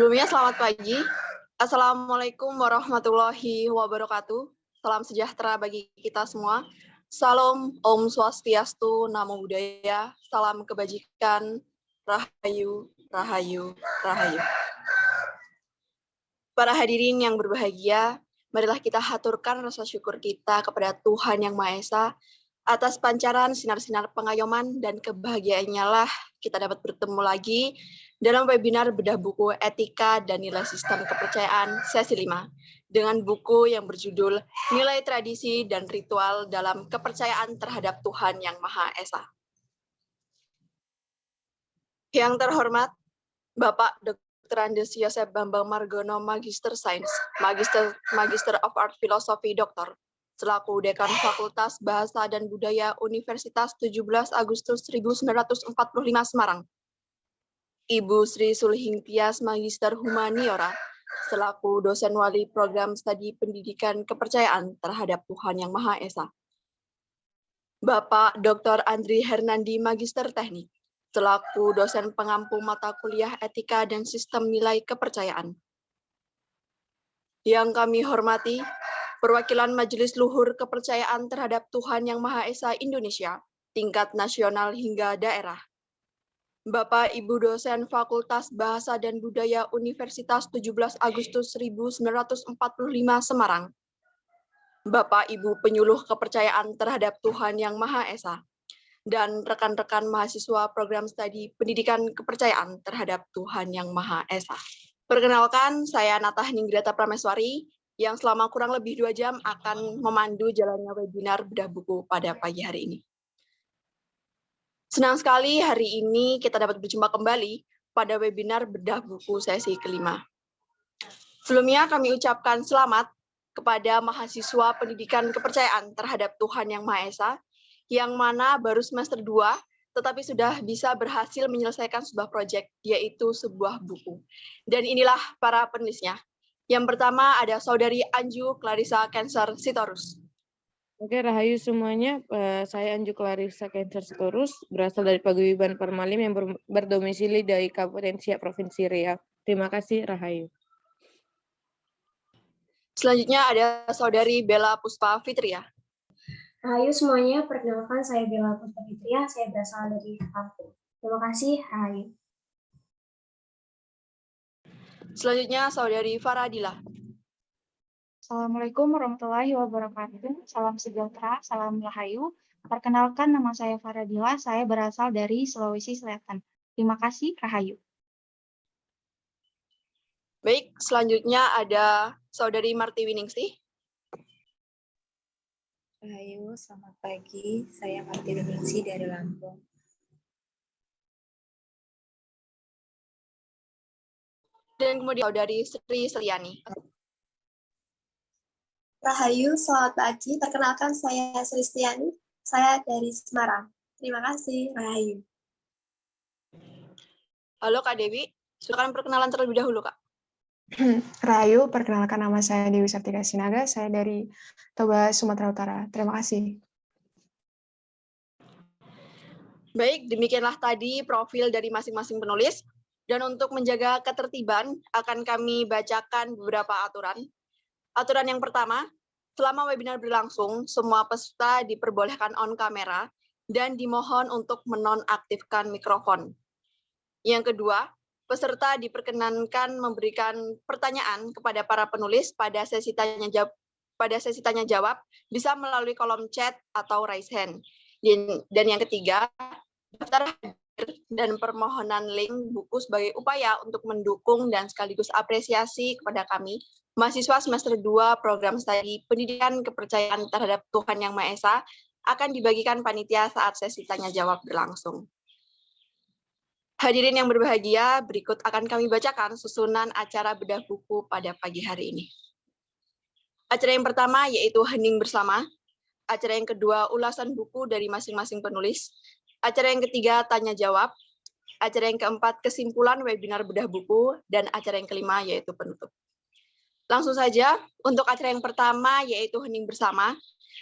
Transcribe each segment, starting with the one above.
Sebelumnya selamat pagi. Assalamualaikum warahmatullahi wabarakatuh. Salam sejahtera bagi kita semua. Salam Om Swastiastu, Namo Buddhaya, salam kebajikan, Rahayu, Rahayu, Rahayu. Para hadirin yang berbahagia, marilah kita haturkan rasa syukur kita kepada Tuhan Yang Maha Esa atas pancaran sinar-sinar pengayoman dan kebahagiaannya lah kita dapat bertemu lagi dalam webinar bedah buku Etika dan Nilai Sistem Kepercayaan sesi 5 dengan buku yang berjudul Nilai Tradisi dan Ritual dalam Kepercayaan Terhadap Tuhan Yang Maha Esa. Yang terhormat Bapak Dr. Andes Yosef Bambang Margono, Magister Sains, Magister of Art Philosophy, Doktor, selaku Dekan Fakultas Bahasa dan Budaya Universitas 17 Agustus 1945 Semarang. Ibu Sri Sulhing Tias, Magister Humaniora, selaku dosen wali program studi pendidikan kepercayaan terhadap Tuhan Yang Maha Esa. Bapak Dr. Andri Hernandi, Magister Teknik, selaku dosen pengampu mata kuliah Etika dan Sistem Nilai Kepercayaan. Yang kami hormati, perwakilan Majelis Luhur Kepercayaan Terhadap Tuhan Yang Maha Esa Indonesia, tingkat nasional hingga daerah. Bapak Ibu dosen Fakultas Bahasa dan Budaya Universitas 17 Agustus 1945 Semarang. Bapak Ibu penyuluh kepercayaan terhadap Tuhan Yang Maha Esa. Dan rekan-rekan mahasiswa program studi pendidikan kepercayaan terhadap Tuhan Yang Maha Esa. Perkenalkan, saya Nata Ninggrata Prameswari, yang selama kurang lebih 2 jam akan memandu jalannya webinar bedah buku pada pagi hari ini. Senang sekali hari ini kita dapat berjumpa kembali pada webinar bedah buku sesi kelima. Sebelumnya kami ucapkan selamat kepada mahasiswa pendidikan kepercayaan terhadap Tuhan Yang Maha Esa, yang mana baru semester 2, tetapi sudah bisa berhasil menyelesaikan sebuah proyek, yaitu sebuah buku. Dan inilah para penulisnya. Yang pertama ada Saudari Anju Clarissa Cancer Sitorus. Oke, Rahayu semuanya. Saya Anju Clarissa Cancer Sitorus, berasal dari Paguyuban Permalim yang berdomisili dari Kabupaten Siak, Provinsi Riau. Terima kasih, Rahayu. Selanjutnya ada Saudari Bella Puspa Fitria. Rahayu semuanya, perkenalkan saya Bella Puspa Fitria, saya berasal dari Lampung. Terima kasih, Rahayu. Selanjutnya Saudari Faradila. Assalamualaikum warahmatullahi wabarakatuh. Salam sejahtera, salam Rahayu. Perkenalkan, nama saya Faradila, saya berasal dari Sulawesi Selatan. Terima kasih, Rahayu. Baik, selanjutnya ada Saudari Marti Winingsih. Rahayu, selamat pagi. Saya Marti Winingsih dari Lampung. Dan kemudian Saudari Sri Seliani. Rahayu, selamat pagi. Perkenalkan saya Sri Seliani. Saya dari Semarang. Terima kasih, Rahayu. Halo Kak Dewi, silakan perkenalan terlebih dahulu Kak. Rahayu, perkenalkan nama saya Dewi Sartika Sinaga, saya dari Toba, Sumatera Utara. Terima kasih. Baik, demikianlah tadi profil dari masing-masing penulis. Dan untuk menjaga ketertiban, akan kami bacakan beberapa aturan. Aturan yang pertama, selama webinar berlangsung, semua peserta diperbolehkan on kamera dan dimohon untuk menonaktifkan mikrofon. Yang kedua, peserta diperkenankan memberikan pertanyaan kepada para penulis pada sesi tanya jawab bisa melalui kolom chat atau raise hand. Dan yang ketiga, daftar hadir dan permohonan link buku sebagai upaya untuk mendukung dan sekaligus apresiasi kepada kami, mahasiswa semester 2 program studi pendidikan kepercayaan terhadap Tuhan Yang Maha Esa, akan dibagikan panitia saat sesi tanya jawab berlangsung. Hadirin yang berbahagia, berikut akan kami bacakan susunan acara bedah buku pada pagi hari ini. Acara yang pertama yaitu hening bersama, acara yang kedua ulasan buku dari masing-masing penulis, acara yang ketiga tanya jawab, acara yang keempat kesimpulan webinar bedah buku, dan acara yang kelima yaitu penutup. Langsung saja, untuk acara yang pertama yaitu hening bersama,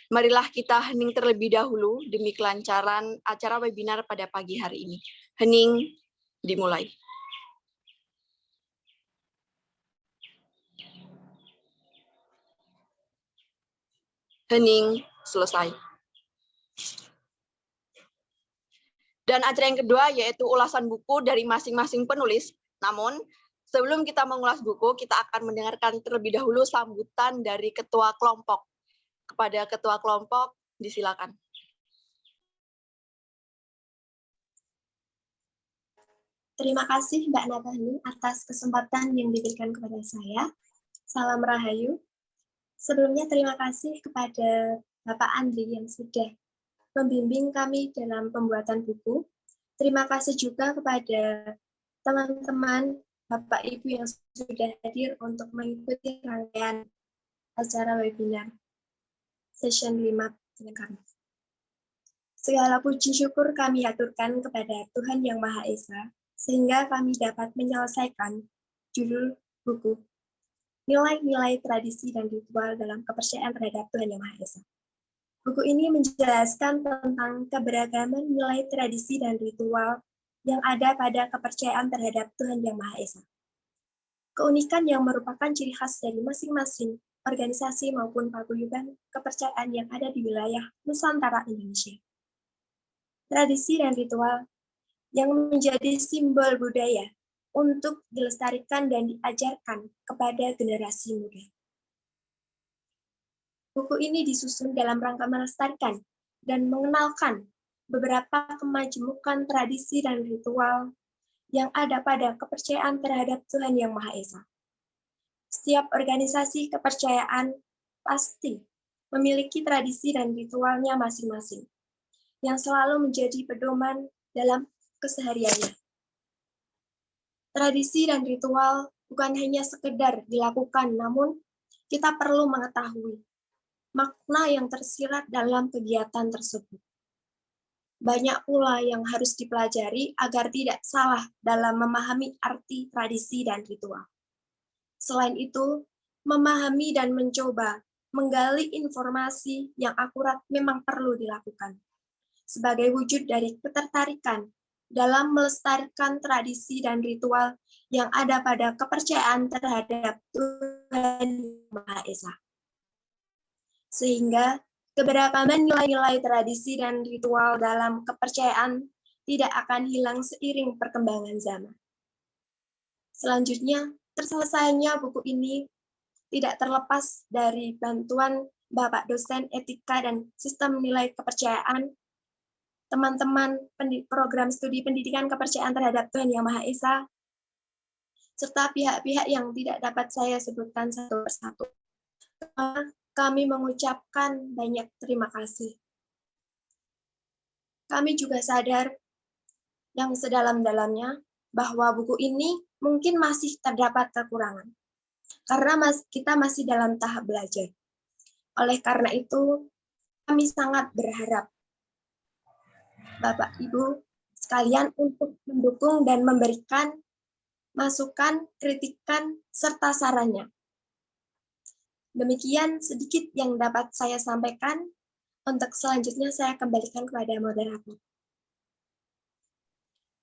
marilah kita hening terlebih dahulu demi kelancaran acara webinar pada pagi hari ini. Hening dimulai. hening, selesai. Dan acara yang kedua yaitu ulasan buku dari masing-masing penulis. Namun, sebelum kita mengulas buku, kita akan mendengarkan terlebih dahulu sambutan dari ketua kelompok. Kepada ketua kelompok, disilakan. Terima kasih Mbak Nathani atas kesempatan yang diberikan kepada saya. Salam Rahayu. Sebelumnya terima kasih kepada Bapak Andri yang sudah membimbing kami dalam pembuatan buku. Terima kasih juga kepada teman-teman Bapak Ibu yang sudah hadir untuk mengikuti rangkaian acara webinar session 5 dengan kami. Segala puji syukur kami aturkan kepada Tuhan Yang Maha Esa, sehingga kami dapat menyelesaikan judul buku Nilai-nilai tradisi dan ritual dalam kepercayaan terhadap Tuhan Yang Maha Esa. Buku ini menjelaskan tentang keberagaman nilai tradisi dan ritual yang ada pada kepercayaan terhadap Tuhan Yang Maha Esa. Keunikan yang merupakan ciri khas dari masing-masing organisasi maupun paguyuban kepercayaan yang ada di wilayah Nusantara Indonesia. Tradisi dan ritual yang menjadi simbol budaya untuk dilestarikan dan diajarkan kepada generasi muda. Buku ini disusun dalam rangka melestarikan dan mengenalkan beberapa kemajemukan tradisi dan ritual yang ada pada kepercayaan terhadap Tuhan Yang Maha Esa. Setiap organisasi kepercayaan pasti memiliki tradisi dan ritualnya masing-masing, yang selalu menjadi pedoman dalam kesehariannya. Tradisi dan ritual bukan hanya sekedar dilakukan, namun kita perlu mengetahui makna yang tersirat dalam kegiatan tersebut. Banyak pula yang harus dipelajari agar tidak salah dalam memahami arti tradisi dan ritual. Selain itu, memahami dan mencoba menggali informasi yang akurat memang perlu dilakukan sebagai wujud dari ketertarikan dalam melestarikan tradisi dan ritual yang ada pada kepercayaan terhadap Tuhan Maha Esa. Sehingga keberagaman nilai-nilai tradisi dan ritual dalam kepercayaan tidak akan hilang seiring perkembangan zaman. Selanjutnya, terselesainya buku ini tidak terlepas dari bantuan Bapak dosen etika dan sistem nilai kepercayaan, teman-teman program studi pendidikan kepercayaan terhadap Tuhan Yang Maha Esa, serta pihak-pihak yang tidak dapat saya sebutkan satu persatu. Kami mengucapkan banyak terima kasih. Kami juga sadar yang sedalam-dalamnya bahwa buku ini mungkin masih terdapat kekurangan, karena kita masih dalam tahap belajar. Oleh karena itu, kami sangat berharap Bapak Ibu sekalian untuk mendukung dan memberikan masukan, kritikan, serta sarannya. Demikian sedikit yang dapat saya sampaikan. Untuk selanjutnya saya kembalikan kepada moderator.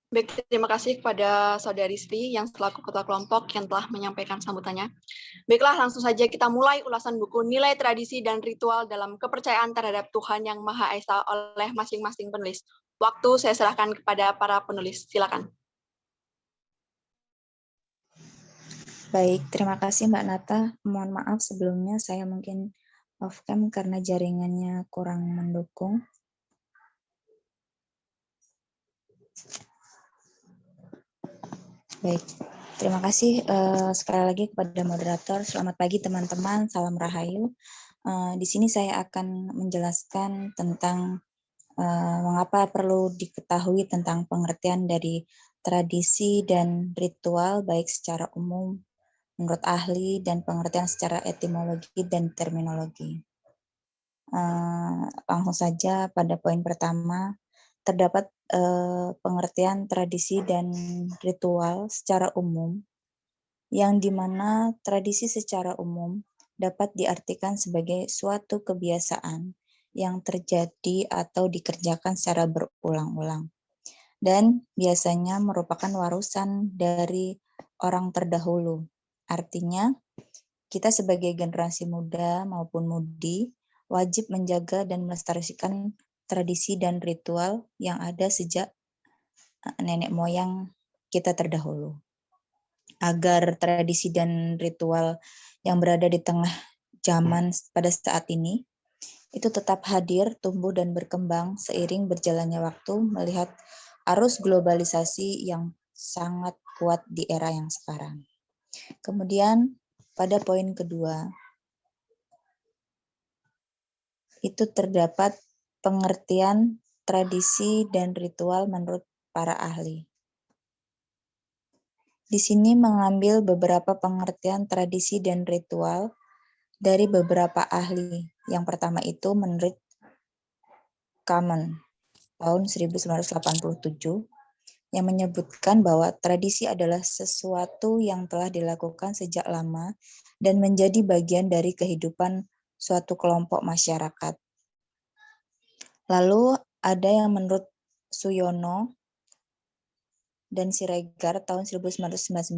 Baik, terima kasih kepada Saudari Sri yang selaku ketua kelompok yang telah menyampaikan sambutannya. Baiklah, langsung saja kita mulai ulasan buku Nilai Tradisi dan Ritual dalam Kepercayaan Terhadap Tuhan Yang Maha Esa oleh masing-masing penulis. Waktu saya serahkan kepada para penulis. Silakan. Baik, terima kasih Mbak Nata. Mohon maaf sebelumnya saya mungkin off cam karena jaringannya kurang mendukung. Baik, terima kasih sekali lagi kepada moderator. Selamat pagi teman-teman, salam Rahayu. Di sini saya akan menjelaskan tentang mengapa perlu diketahui tentang pengertian dari tradisi dan ritual baik secara umum menurut ahli dan pengertian secara etimologi dan terminologi. Langsung saja pada poin pertama, terdapat pengertian tradisi dan ritual secara umum, yang dimana tradisi secara umum dapat diartikan sebagai suatu kebiasaan yang terjadi atau dikerjakan secara berulang-ulang, dan biasanya merupakan warusan dari orang terdahulu. Artinya, kita sebagai generasi muda maupun mudi wajib menjaga dan melestarikan tradisi dan ritual yang ada sejak nenek moyang kita terdahulu. Agar tradisi dan ritual yang berada di tengah zaman pada saat ini itu tetap hadir, tumbuh, dan berkembang seiring berjalannya waktu melihat arus globalisasi yang sangat kuat di era yang sekarang. Kemudian pada poin kedua, itu terdapat pengertian tradisi dan ritual menurut para ahli. Di sini mengambil beberapa pengertian tradisi dan ritual dari beberapa ahli. Yang pertama itu menurut Common tahun 1987 yang menyebutkan bahwa tradisi adalah sesuatu yang telah dilakukan sejak lama dan menjadi bagian dari kehidupan suatu kelompok masyarakat. Lalu ada yang menurut Suyono dan Siregar tahun 1999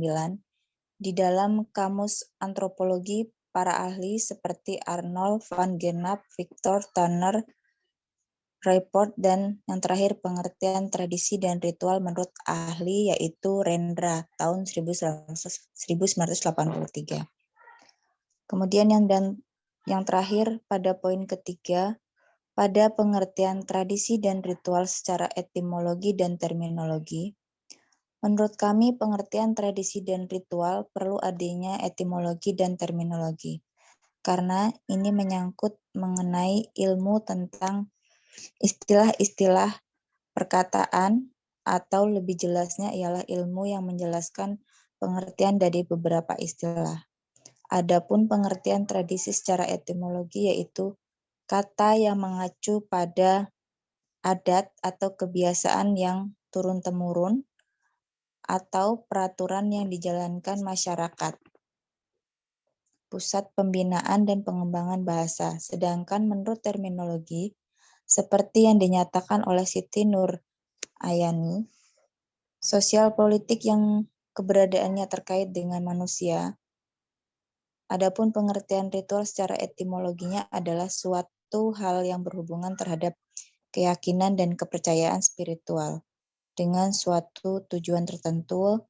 di dalam Kamus Antropologi para ahli seperti Arnold van Gennep, Victor Turner, Report, dan yang terakhir pengertian tradisi dan ritual menurut ahli yaitu Rendra tahun 1983. Kemudian yang terakhir pada poin ketiga, pada pengertian tradisi dan ritual secara etimologi dan terminologi, menurut kami pengertian tradisi dan ritual perlu adanya etimologi dan terminologi, karena ini menyangkut mengenai ilmu tentang istilah-istilah perkataan, atau lebih jelasnya ialah ilmu yang menjelaskan pengertian dari beberapa istilah. Adapun pengertian tradisi secara etimologi yaitu kata yang mengacu pada adat atau kebiasaan yang turun-temurun atau peraturan yang dijalankan masyarakat. Pusat pembinaan dan pengembangan bahasa. Sedangkan menurut terminologi, seperti yang dinyatakan oleh Siti Nur Ayani, sosial politik yang keberadaannya terkait dengan manusia. Adapun pengertian ritual secara etimologinya adalah suatu hal yang berhubungan terhadap keyakinan dan kepercayaan spiritual. Dengan suatu tujuan tertentu,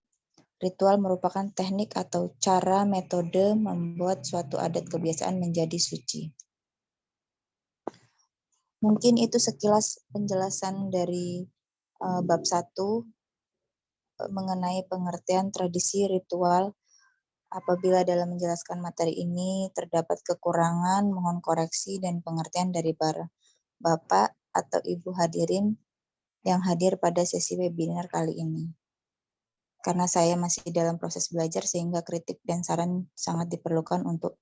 ritual merupakan teknik atau cara metode membuat suatu adat kebiasaan menjadi suci. Mungkin itu sekilas penjelasan dari bab 1 mengenai pengertian tradisi ritual. Apabila dalam menjelaskan materi ini terdapat kekurangan, mohon koreksi dan pengertian dari para Bapak atau Ibu hadirin yang hadir pada sesi webinar kali ini. Karena saya masih dalam proses belajar sehingga kritik dan saran sangat diperlukan untuk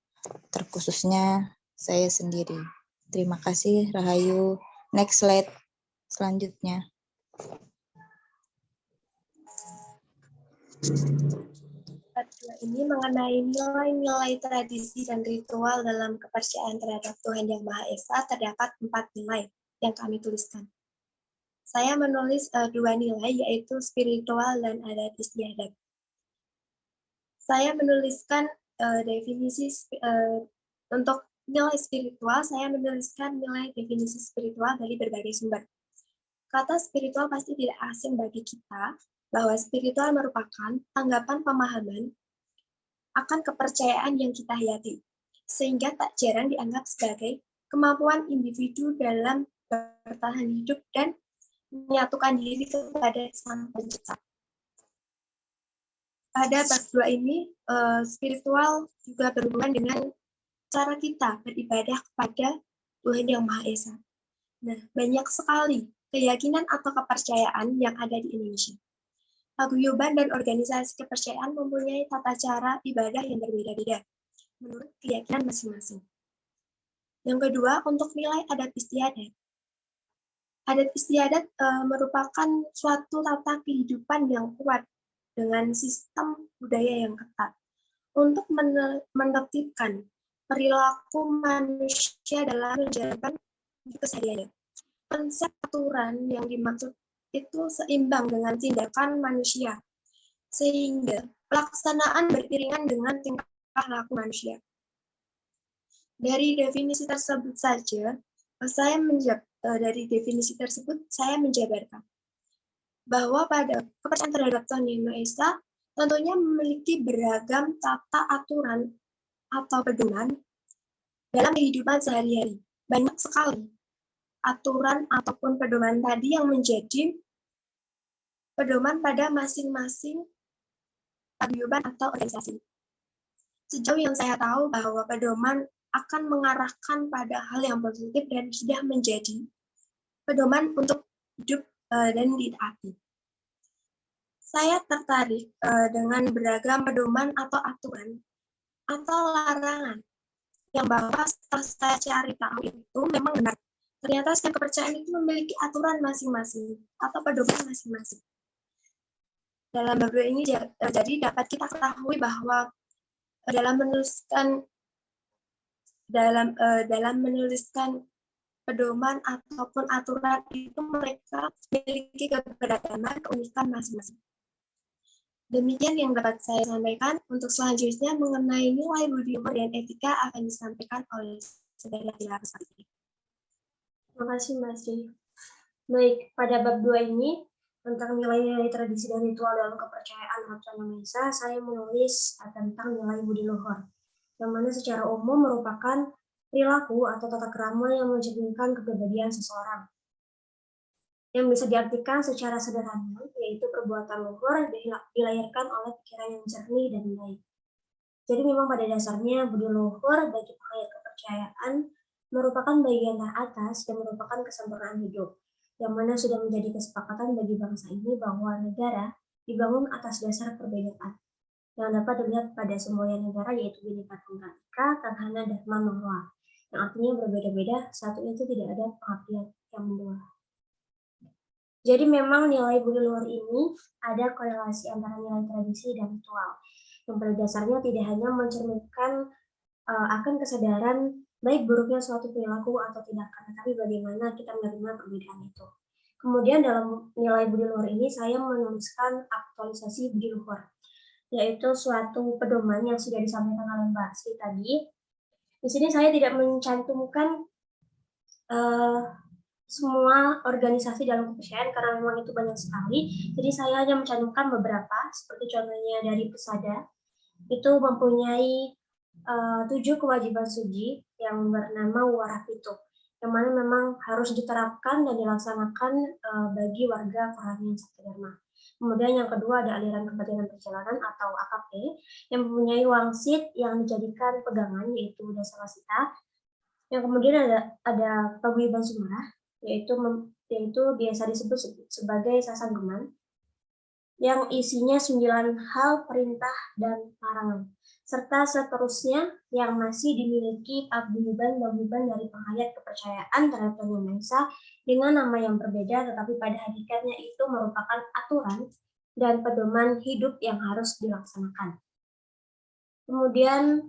terkhususnya saya sendiri. Terima kasih, Rahayu. Next slide selanjutnya. Part 2 ini mengenai nilai-nilai tradisi dan ritual dalam kepercayaan terhadap Tuhan Yang Maha Esa. Terdapat 4 nilai yang kami tuliskan. Saya menulis 2 nilai, yaitu spiritual dan adat istiadat. Saya menuliskan definisi untuk nilai spiritual, saya menuliskan nilai definisi spiritual dari berbagai sumber. Kata spiritual pasti tidak asing bagi kita, bahwa spiritual merupakan tanggapan pemahaman akan kepercayaan yang kita hayati, sehingga tak jarang dianggap sebagai kemampuan individu dalam bertahan hidup dan menyatukan diri kepada Sang Pencipta. Pada bab 2 ini, spiritual juga berhubungan dengan cara kita beribadah kepada Tuhan Yang Maha Esa. Nah, banyak sekali keyakinan atau kepercayaan yang ada di Indonesia. Paguyuban dan organisasi kepercayaan mempunyai tata cara ibadah yang berbeda-beda menurut keyakinan masing-masing. Yang kedua, untuk nilai adat istiadat. Adat istiadat merupakan suatu tata kehidupan yang kuat dengan sistem budaya yang ketat untuk menertibkan perilaku manusia dalam menjalankan kesehariannya. Konsep aturan yang dimaksud itu seimbang dengan tindakan manusia, sehingga pelaksanaan beriringan dengan tingkah laku manusia. Dari definisi tersebut saja, dari definisi tersebut saya menjabarkan bahwa pada kepercayaan terhadap Tuhan Yang Maha Esa tentunya memiliki beragam tata aturan atau pedoman dalam kehidupan sehari-hari. Banyak sekali aturan ataupun pedoman tadi yang menjadi pedoman pada masing-masing paguyuban atau organisasi. Sejauh yang saya tahu bahwa pedoman akan mengarahkan pada hal yang positif dan sudah menjadi pedoman untuk hidup dan ditaati. Saya tertarik dengan beragam pedoman atau aturan atau larangan yang bahwa setelah saya cari tahu itu memang benar. Ternyata setiap kepercayaan itu memiliki aturan masing-masing atau pedoman masing-masing. Dalam bab 2 ini jadi dapat kita ketahui bahwa dalam menuliskan pedoman ataupun aturan itu mereka memiliki keberagaman, keunikan masing-masing. Demikian yang dapat saya sampaikan. Untuk selanjutnya mengenai nilai budi luhur dan etika akan disampaikan oleh saudara Dila Rusakti. Terima kasih Mbak Sri. Baik, pada bab 2 ini tentang nilai-nilai tradisi dan ritual dalam kepercayaan Tuhan Yang Maha Esa, saya menulis tentang nilai budi luhur, yang mana secara umum merupakan perilaku atau tata krama yang mencerminkan kepribadian seseorang. Yang bisa diartikan secara sederhana, yaitu perbuatan luhur dilahirkan oleh pikiran yang jernih dan baik. Jadi memang pada dasarnya budi luhur bagi penghayat kepercayaan merupakan bagian teratas dan merupakan kesempurnaan hidup, yang mana sudah menjadi kesepakatan bagi bangsa ini bahwa negara dibangun atas dasar perbedaan, yang dapat dilihat pada semboyan negara yaitu Bhinneka Tunggal Ika, Tadhana Dharma Mahwa, yang artinya berbeda-beda, satu itu tidak ada pengertian yang mendua. Jadi memang nilai budi luhur ini ada korelasi antara nilai tradisi dan ritual, yang pada dasarnya tidak hanya mencerminkan akan kesadaran baik buruknya suatu perilaku atau tindakan, tapi bagaimana kita menerima perbedaan itu. Kemudian dalam nilai budi luhur ini saya menuliskan aktualisasi budi luhur, yaitu suatu pedoman yang sudah disampaikan oleh Mbak Sri tadi. Di sini saya tidak mencantumkan semua organisasi dalam kepercayaan karena memang itu banyak sekali. Jadi saya hanya mencantumkan beberapa, seperti contohnya dari Pesada, itu mempunyai 7 kewajiban suci yang bernama Warapitu, yang mana memang harus diterapkan dan dilaksanakan bagi warga Koramil Sakti Dharma. Kemudian yang kedua ada aliran kebatinan perjalanan atau AKP yang mempunyai wangsit yang dijadikan pegangan, yaitu Dasawasita. Yang kemudian ada Paguyuban Sumarah, yaitu biasa disebut sebagai Sasanggeman, yang isinya 9 hal perintah dan larangan, serta seterusnya yang masih dimiliki paguyuban dari penghayat kepercayaan terhadap Tuhan Yang Maha Esa dengan nama yang berbeda, tetapi pada hakikatnya itu merupakan aturan dan pedoman hidup yang harus dilaksanakan. Kemudian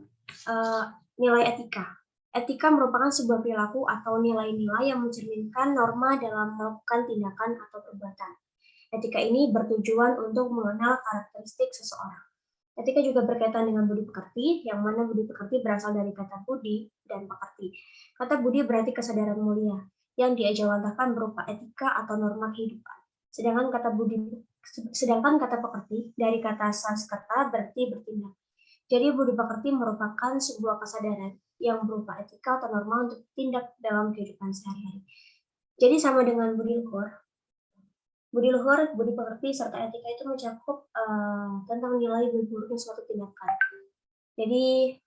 nilai etika. Etika merupakan sebuah perilaku atau nilai-nilai yang mencerminkan norma dalam melakukan tindakan atau perbuatan. Etika ini bertujuan untuk mengenal karakteristik seseorang. Etika juga berkaitan dengan budi pekerti, yang mana budi pekerti berasal dari kata budi dan pekerti. Kata budi berarti kesadaran mulia, yang diajawantahkan berupa etika atau norma kehidupan. Sedangkan kata pekerti dari kata Sanskerta berarti bertindak. Jadi budi pekerti merupakan sebuah kesadaran yang berupa etika atau norma untuk tindak dalam kehidupan sehari-hari. Jadi sama dengan budi luhur, budi pekerti, serta etika itu mencakup tentang nilai buruknya suatu tindakan. Jadi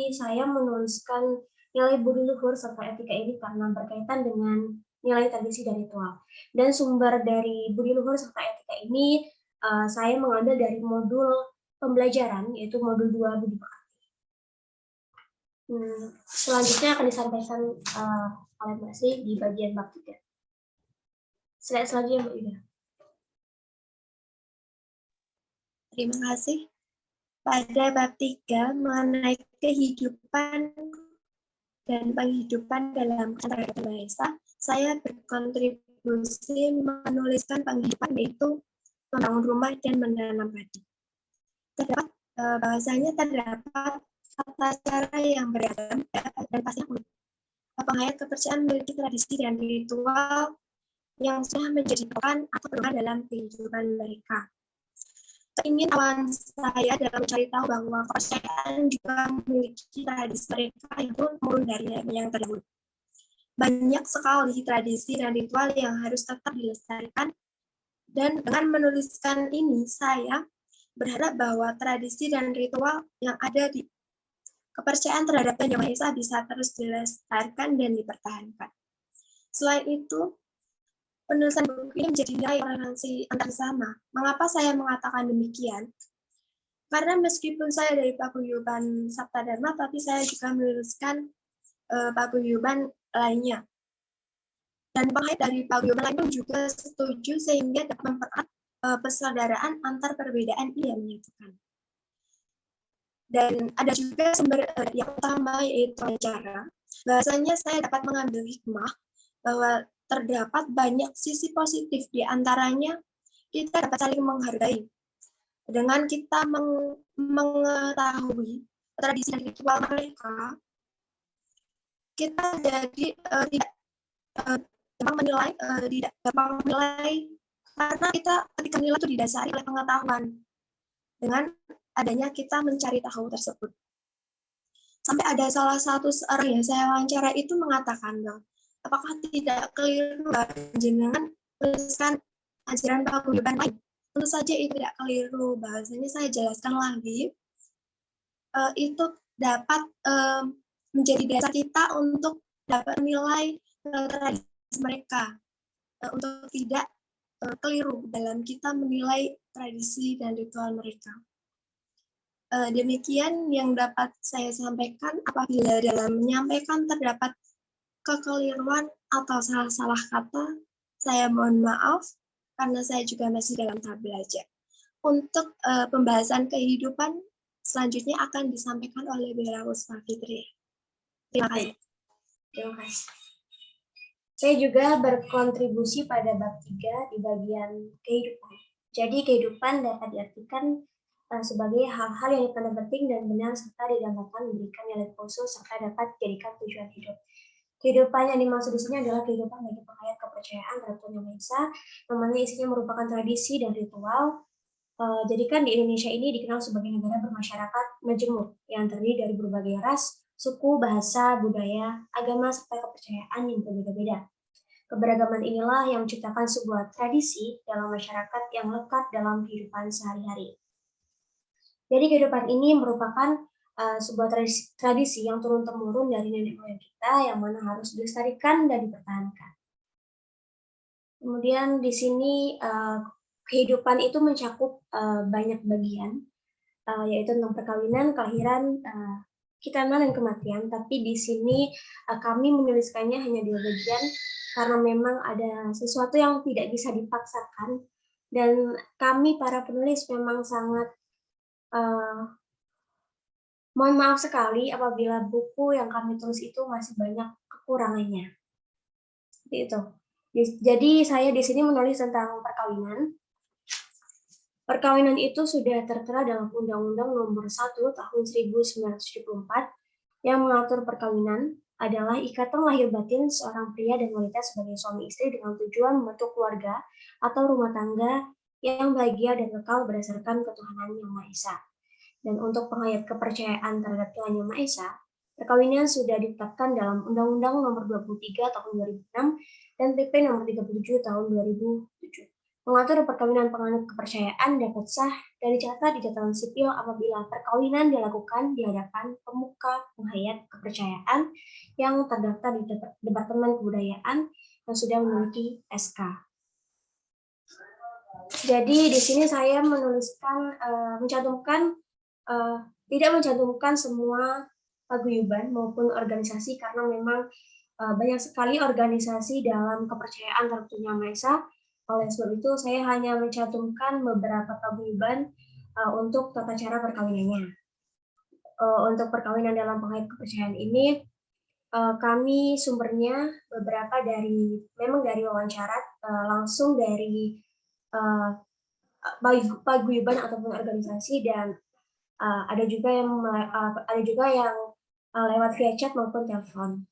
saya menuliskan nilai budi luhur serta etika ini karena berkaitan dengan nilai tradisi dan ritual. Dan sumber dari budi luhur serta etika ini saya mengambil dari modul pembelajaran, yaitu modul 2 budi pekerti. Selanjutnya akan disampaikan oleh Mbak Sri di bagian bab 3. Slide selanjutnya Mbak Ida. Terima kasih. Pada bab 3 mengenai kehidupan dan penghidupan dalam Tuhan Yang Maha Esa, saya berkontribusi menuliskan penghidupan, yaitu membangun rumah dan menanam padi. Bahwasanya terdapat tata cara yang beragam dan pasti unik. Penghayat kepercayaan memiliki tradisi dan ritual yang sudah menjadi pedoman atau pedoman dalam kehidupan mereka. Keinginan saya dalam mencari tahu bahwa kepercayaan juga memiliki tradisi mereka yang turun dari nenek yang terdahulu. Banyak sekali tradisi dan ritual yang harus tetap dilestarikan, dan dengan menuliskan ini saya berharap bahwa tradisi dan ritual yang ada di kepercayaan terhadap Tuhan Yang Maha Esa bisa terus dilestarikan dan dipertahankan. Selain itu, penulisan buku ini menjadi nilai toleransi antar sesama. Mengapa saya mengatakan demikian? Karena meskipun saya dari paguyuban Sabta Dharma, tapi saya juga menuliskan paguyuban lainnya. Dan penghayat dari paguyuban lain juga setuju sehingga dapat mempererat persaudaraan antar perbedaan ini yang menyatukan. Dan ada juga sumber yang utama yaitu wawancara. Bahasanya saya dapat mengambil hikmah bahwa terdapat banyak sisi positif, di antaranya kita dapat saling menghargai. Dengan kita mengetahui tradisi dan ritual mereka, kita jadi tidak gampang menilai, karena kita ketika menilai itu didasari oleh pengetahuan. Dengan adanya kita mencari tahu tersebut. Sampai ada salah satu seorang yang saya wawancara itu mengatakan, apakah tidak keliru jenengan menuliskan ajaran paguyuban lain? Tentu saja itu tidak keliru. Bahasanya saya jelaskan lagi, itu dapat menjadi dasar kita untuk dapat menilai tradisi mereka, untuk tidak keliru dalam kita menilai tradisi dan ritual mereka. Demikian yang dapat saya sampaikan. Apabila dalam menyampaikan terdapat kekeliruan atau salah-salah kata, saya mohon maaf karena saya juga masih dalam tahap belajar. Untuk pembahasan kehidupan selanjutnya akan disampaikan oleh Bella Usma Fitri. Terima kasih. Terima kasih. Saya juga berkontribusi pada bab 3 di bagian kehidupan. Jadi kehidupan dapat diartikan sebagai hal-hal yang dipandang penting dan benar serta didambakan memberikan nilai khusus serta dapat dijadikan tujuan hidup. Kehidupan yang dimaksud di sini adalah kehidupan bagi penghayat kepercayaan terhadap Tuhan Yang Maha Esa, yang mana isinya merupakan tradisi dan ritual. Jadi kan di Indonesia ini dikenal sebagai negara bermasyarakat majemuk yang terdiri dari berbagai ras, suku, bahasa, budaya, agama, serta kepercayaan yang berbeda-beda. Keberagaman inilah yang menciptakan sebuah tradisi dalam masyarakat yang lekat dalam kehidupan sehari-hari. Jadi kehidupan ini merupakan sebuah tradisi yang turun-temurun dari nenek moyang kita yang mana harus dilestarikan dan dipertahankan. Kemudian di sini kehidupan itu mencakup banyak bagian, yaitu tentang perkawinan, kelahiran, khitanan, dan kematian. Tapi di sini kami menuliskannya hanya 2 bagian karena memang ada sesuatu yang tidak bisa dipaksakan, dan kami para penulis memang sangat mohon maaf sekali apabila buku yang kami tulis itu masih banyak kekurangannya. Seperti itu. Jadi saya di sini menulis tentang perkawinan. Perkawinan itu sudah tertera dalam Undang-Undang Nomor 1 Tahun 1974 yang mengatur perkawinan adalah ikatan lahir batin seorang pria dan wanita sebagai suami istri dengan tujuan membentuk keluarga atau rumah tangga yang bahagia dan kekal berdasarkan ketuhanan Yang Maha Esa. Dan untuk penghayat kepercayaan terhadap Tuhan Yang Maha Esa, perkawinan sudah ditetapkan dalam Undang-Undang Nomor 23 Tahun 2006 dan PP Nomor 37 Tahun 2007. Mengatur perkawinan penganut kepercayaan dapat sah dan dicatat di catatan sipil apabila perkawinan dilakukan di hadapan pemuka penghayat kepercayaan yang terdaftar di Departemen Kebudayaan yang sudah memiliki SK. Jadi di sini saya menuliskan tidak mencantumkan semua paguyuban maupun organisasi karena memang banyak sekali organisasi dalam kepercayaan terhadap Tuhan Yang Maha Esa. Oleh sebab itu saya hanya mencantumkan beberapa paguyuban untuk tata cara perkawinannya. Untuk perkawinan dalam penghayat kepercayaan ini kami sumbernya beberapa dari wawancara langsung dari paguyuban ataupun organisasi, dan ada juga yang lewat via chat maupun telepon.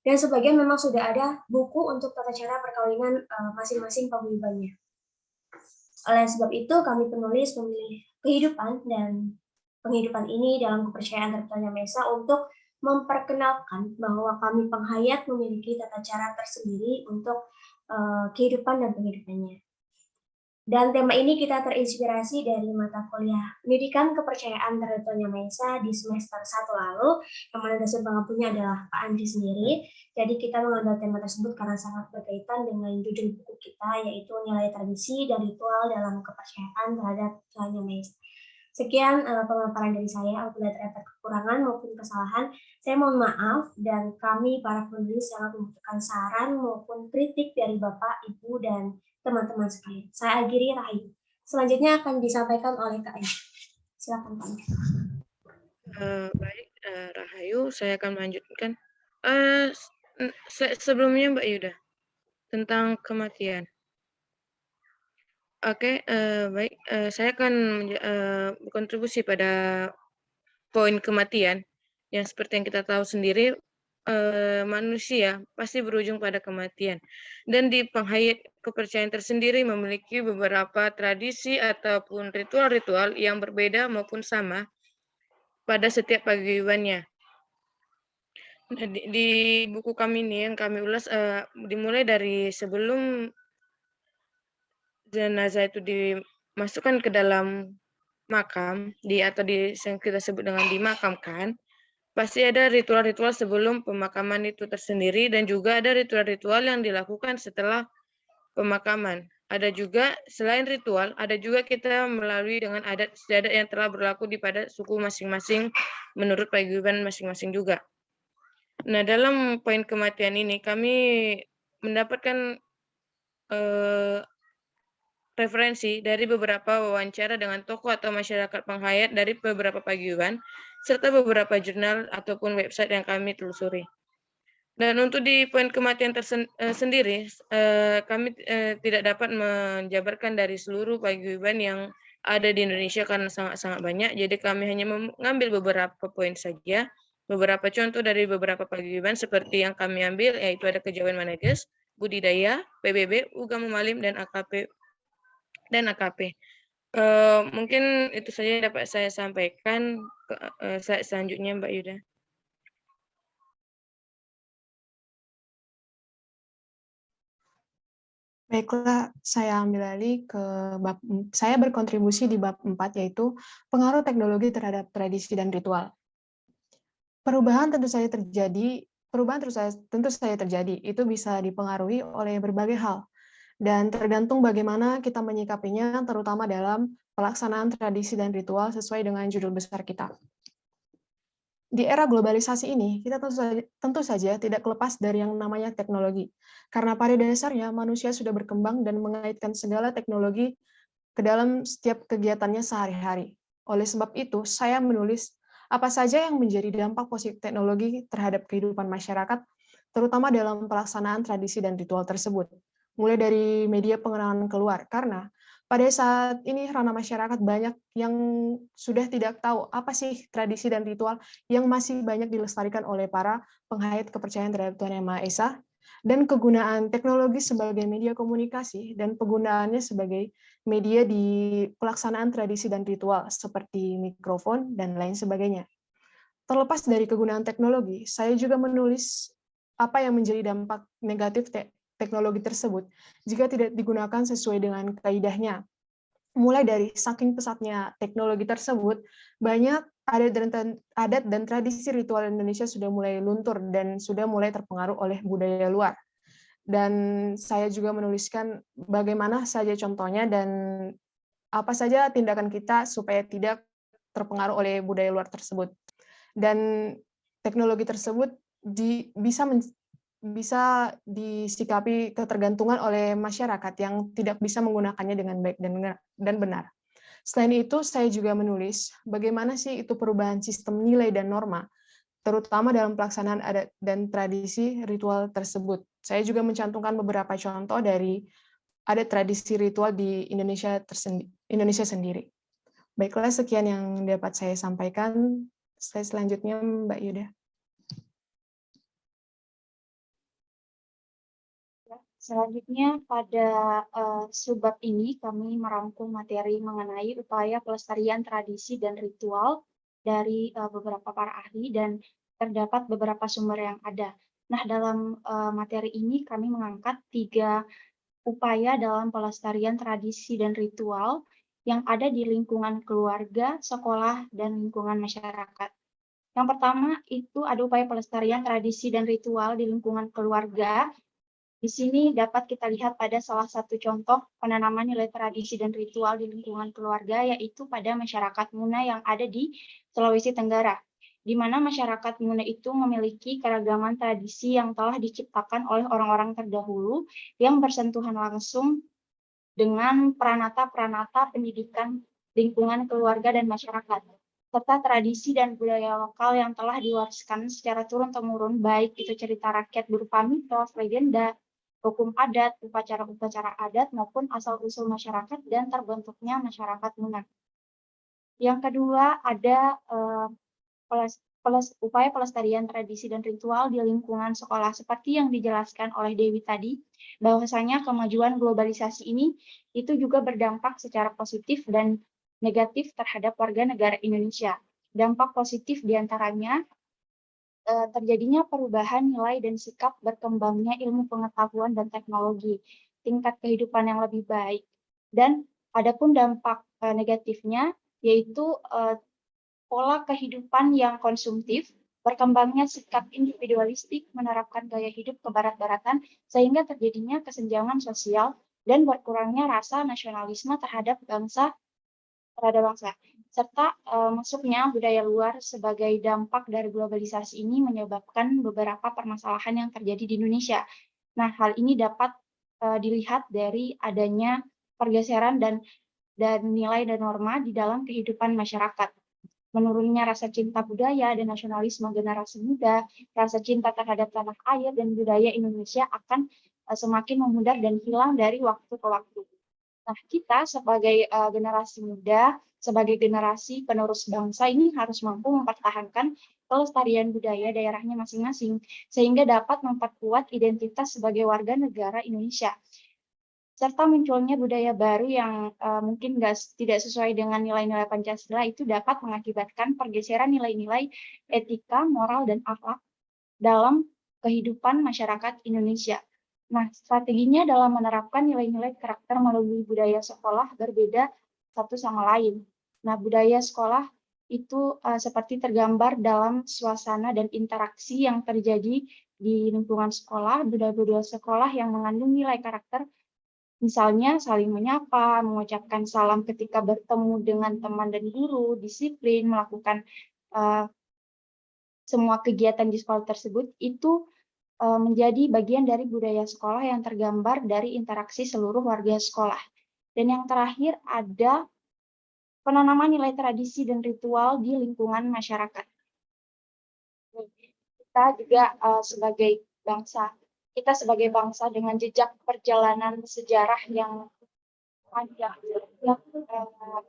Dan sebagian memang sudah ada buku untuk tata cara perkawinan masing-masing paguyubannya. Oleh sebab itu, kami penulis memilih kehidupan dan penghidupan ini dalam kepercayaan terhadap Yang Maha Esa untuk memperkenalkan bahwa kami penghayat memiliki tata cara tersendiri untuk kehidupan dan penghidupannya. Dan tema ini kita terinspirasi dari mata kuliah Pendidikan Kepercayaan terhadap Yang Maha Esa di semester 1 lalu, yang mana dosen pengampunya adalah Pak Andri sendiri. Jadi kita mengambil tema tersebut karena sangat berkaitan dengan judul buku kita, yaitu Nilai Tradisi dan Ritual dalam Kepercayaan terhadap Tuhan Yang Maha Esa. Sekian pemaparan dari saya. Apabila terdapat kekurangan maupun kesalahan, saya mohon maaf, dan kami para penulis sangat membutuhkan saran maupun kritik dari Bapak, Ibu, dan teman-teman sekalian. Saya akhiri Rahayu. Selanjutnya akan disampaikan oleh Kak Ayu. Silakan Pak. Baik, Rahayu, saya akan melanjutkan. Sebelumnya Mbak Yuda, tentang kematian. Oke, baik, saya akan berkontribusi pada poin kematian, yang seperti yang kita tahu sendiri, manusia pasti berujung pada kematian. Dan di penghayat kepercayaan tersendiri memiliki beberapa tradisi ataupun ritual-ritual yang berbeda maupun sama pada setiap paguyubannya. Nah, di buku kami ini yang kami ulas, dimulai dari sebelum jenazah itu dimasukkan ke dalam makam, atau yang kita sebut dengan dimakamkan, pasti ada ritual-ritual sebelum pemakaman itu tersendiri, dan juga ada ritual-ritual yang dilakukan setelah pemakaman. Ada juga, selain ritual, ada juga kita melalui dengan adat istiadat yang telah berlaku di pada suku masing-masing menurut paguyuban masing-masing juga. Nah, dalam poin kematian ini kami mendapatkan referensi dari beberapa wawancara dengan tokoh atau masyarakat penghayat dari beberapa paguyuban, serta beberapa jurnal ataupun website yang kami telusuri. Dan untuk di poin kematian sendiri, kami tidak dapat menjabarkan dari seluruh paguyuban yang ada di Indonesia karena sangat-sangat banyak. Jadi kami hanya mengambil beberapa poin saja, beberapa contoh dari beberapa paguyuban seperti yang kami ambil, yaitu ada Kejawen Maneges, Budidaya, PBB, Ugam Malim, dan AKP. Mungkin itu saja yang dapat saya sampaikan. Selanjutnya Mbak Yuda. Baiklah, saya ambil alih ke saya berkontribusi di bab 4, yaitu pengaruh teknologi terhadap tradisi dan ritual. Perubahan tentu saja terjadi, itu bisa dipengaruhi oleh berbagai hal, dan tergantung bagaimana kita menyikapinya, terutama dalam pelaksanaan tradisi dan ritual sesuai dengan judul besar kita. Di era globalisasi ini, kita tentu saja tidak lepas dari yang namanya teknologi, karena pada dasarnya manusia sudah berkembang dan mengaitkan segala teknologi ke dalam setiap kegiatannya sehari-hari. Oleh sebab itu, saya menulis apa saja yang menjadi dampak positif teknologi terhadap kehidupan masyarakat, terutama dalam pelaksanaan tradisi dan ritual tersebut. Mulai dari media pengenalan keluar, karena pada saat ini ranah masyarakat banyak yang sudah tidak tahu apa sih tradisi dan ritual yang masih banyak dilestarikan oleh para penghayat kepercayaan terhadap Tuhan Yang Maha Esa, dan kegunaan teknologi sebagai media komunikasi dan penggunaannya sebagai media di pelaksanaan tradisi dan ritual seperti mikrofon dan lain sebagainya. Terlepas dari kegunaan teknologi, saya juga menulis apa yang menjadi dampak negatif teknologi tersebut jika tidak digunakan sesuai dengan kaidahnya. Mulai dari saking pesatnya teknologi tersebut, banyak adat dan tradisi ritual Indonesia sudah mulai luntur dan sudah mulai terpengaruh oleh budaya luar. Dan saya juga menuliskan bagaimana saja contohnya dan apa saja tindakan kita supaya tidak terpengaruh oleh budaya luar tersebut. Dan teknologi tersebut bisa disikapi ketergantungan oleh masyarakat yang tidak bisa menggunakannya dengan baik dan benar. Selain itu, saya juga menulis bagaimana sih itu perubahan sistem nilai dan norma, terutama dalam pelaksanaan adat dan tradisi ritual tersebut. Saya juga mencantumkan beberapa contoh dari adat tradisi ritual di Indonesia sendiri. Baiklah, sekian yang dapat saya sampaikan. Slide selanjutnya, Mbak Yuda. Selanjutnya pada subbab ini kami merangkum materi mengenai upaya pelestarian tradisi dan ritual dari beberapa para ahli dan terdapat beberapa sumber yang ada. Nah, dalam materi ini kami mengangkat 3 upaya dalam pelestarian tradisi dan ritual yang ada di lingkungan keluarga, sekolah, dan lingkungan masyarakat. Yang pertama itu ada upaya pelestarian tradisi dan ritual di lingkungan keluarga. Di sini dapat kita lihat pada salah satu contoh penanaman nilai tradisi dan ritual di lingkungan keluarga, yaitu pada masyarakat Muna yang ada di Sulawesi Tenggara, di mana masyarakat Muna itu memiliki keragaman tradisi yang telah diciptakan oleh orang-orang terdahulu yang bersentuhan langsung dengan peranata-peranata pendidikan lingkungan keluarga dan masyarakat, serta tradisi dan budaya lokal yang telah diwariskan secara turun-temurun, baik itu cerita rakyat berupa mitos, legenda, hukum adat, upacara-upacara adat, maupun asal-usul masyarakat dan terbentuknya masyarakat Muna. Yang kedua, ada upaya pelestarian tradisi dan ritual di lingkungan sekolah. Seperti yang dijelaskan oleh Dewi tadi, bahwasanya kemajuan globalisasi ini itu juga berdampak secara positif dan negatif terhadap warga negara Indonesia. Dampak positif diantaranya terjadinya perubahan nilai dan sikap, berkembangnya ilmu pengetahuan dan teknologi, tingkat kehidupan yang lebih baik. Dan adapun dampak negatifnya yaitu pola kehidupan yang konsumtif, berkembangnya sikap individualistik, menerapkan gaya hidup kebarat-baratan, sehingga terjadinya kesenjangan sosial dan berkurangnya rasa nasionalisme terhadap bangsa, serta masuknya budaya luar sebagai dampak dari globalisasi ini menyebabkan beberapa permasalahan yang terjadi di Indonesia. Nah, hal ini dapat dilihat dari adanya pergeseran dan nilai dan norma di dalam kehidupan masyarakat. Menurunnya rasa cinta budaya dan nasionalisme generasi muda, rasa cinta terhadap tanah air dan budaya Indonesia akan semakin memudar dan hilang dari waktu ke waktu. Nah, kita sebagai generasi muda, sebagai generasi penerus bangsa ini harus mampu mempertahankan kelestarian budaya daerahnya masing-masing, sehingga dapat memperkuat identitas sebagai warga negara Indonesia. Serta munculnya budaya baru yang mungkin tidak sesuai dengan nilai-nilai Pancasila itu dapat mengakibatkan pergeseran nilai-nilai etika, moral, dan akhlak dalam kehidupan masyarakat Indonesia. Nah, strateginya dalam menerapkan nilai-nilai karakter melalui budaya sekolah berbeda satu sama lain. Nah, budaya sekolah itu seperti tergambar dalam suasana dan interaksi yang terjadi di lingkungan sekolah, budaya-budaya sekolah yang mengandung nilai karakter, misalnya saling menyapa, mengucapkan salam ketika bertemu dengan teman dan guru, disiplin, melakukan semua kegiatan di sekolah tersebut, itu menjadi bagian dari budaya sekolah yang tergambar dari interaksi seluruh warga sekolah. Dan yang terakhir ada penanaman nilai tradisi dan ritual di lingkungan masyarakat. Kita juga sebagai bangsa dengan jejak perjalanan sejarah yang panjang, yang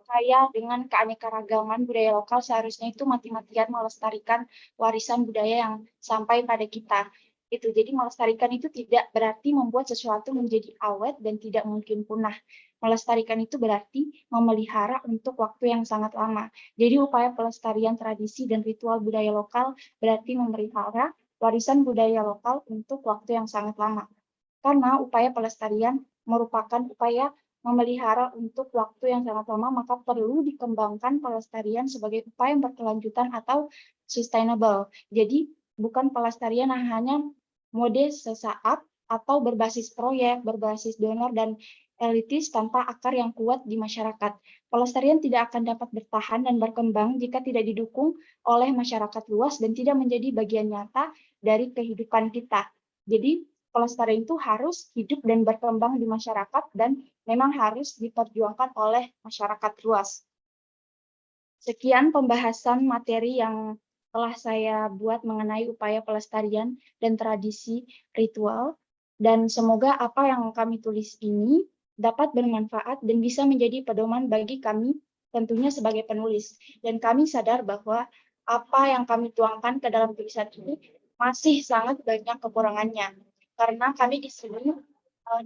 kaya dengan keanekaragaman budaya lokal, seharusnya itu mati-matian melestarikan warisan budaya yang sampai pada kita. Jadi melestarikan itu tidak berarti membuat sesuatu menjadi awet dan tidak mungkin punah. Melestarikan itu berarti memelihara untuk waktu yang sangat lama. Jadi upaya pelestarian tradisi dan ritual budaya lokal berarti memelihara warisan budaya lokal untuk waktu yang sangat lama. Karena upaya pelestarian merupakan upaya memelihara untuk waktu yang sangat lama, maka perlu dikembangkan pelestarian sebagai upaya yang berkelanjutan atau sustainable. Jadi bukan pelestarian yang hanya mode sesaat atau berbasis proyek, berbasis donor dan elitis tanpa akar yang kuat di masyarakat. Pelestarian tidak akan dapat bertahan dan berkembang jika tidak didukung oleh masyarakat luas dan tidak menjadi bagian nyata dari kehidupan kita. Jadi pelestarian itu harus hidup dan berkembang di masyarakat dan memang harus diperjuangkan oleh masyarakat luas. Sekian pembahasan materi yang telah saya buat mengenai upaya pelestarian dan tradisi ritual, dan semoga apa yang kami tulis ini dapat bermanfaat dan bisa menjadi pedoman bagi kami tentunya sebagai penulis. Dan kami sadar bahwa apa yang kami tuangkan ke dalam tulisan ini masih sangat banyak kekurangannya. Karena kami di sini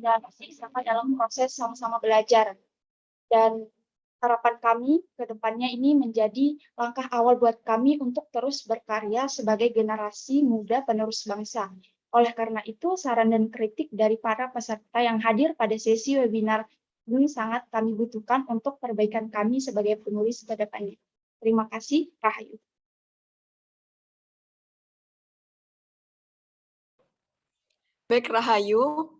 masih sama dalam proses sama-sama belajar. Dan harapan kami ke depannya ini menjadi langkah awal buat kami untuk terus berkarya sebagai generasi muda penerus bangsa. Oleh karena itu, saran dan kritik dari para peserta yang hadir pada sesi webinar ini sangat kami butuhkan untuk perbaikan kami sebagai penulis ke depannya. Terima kasih, Rahayu. Baik, Rahayu.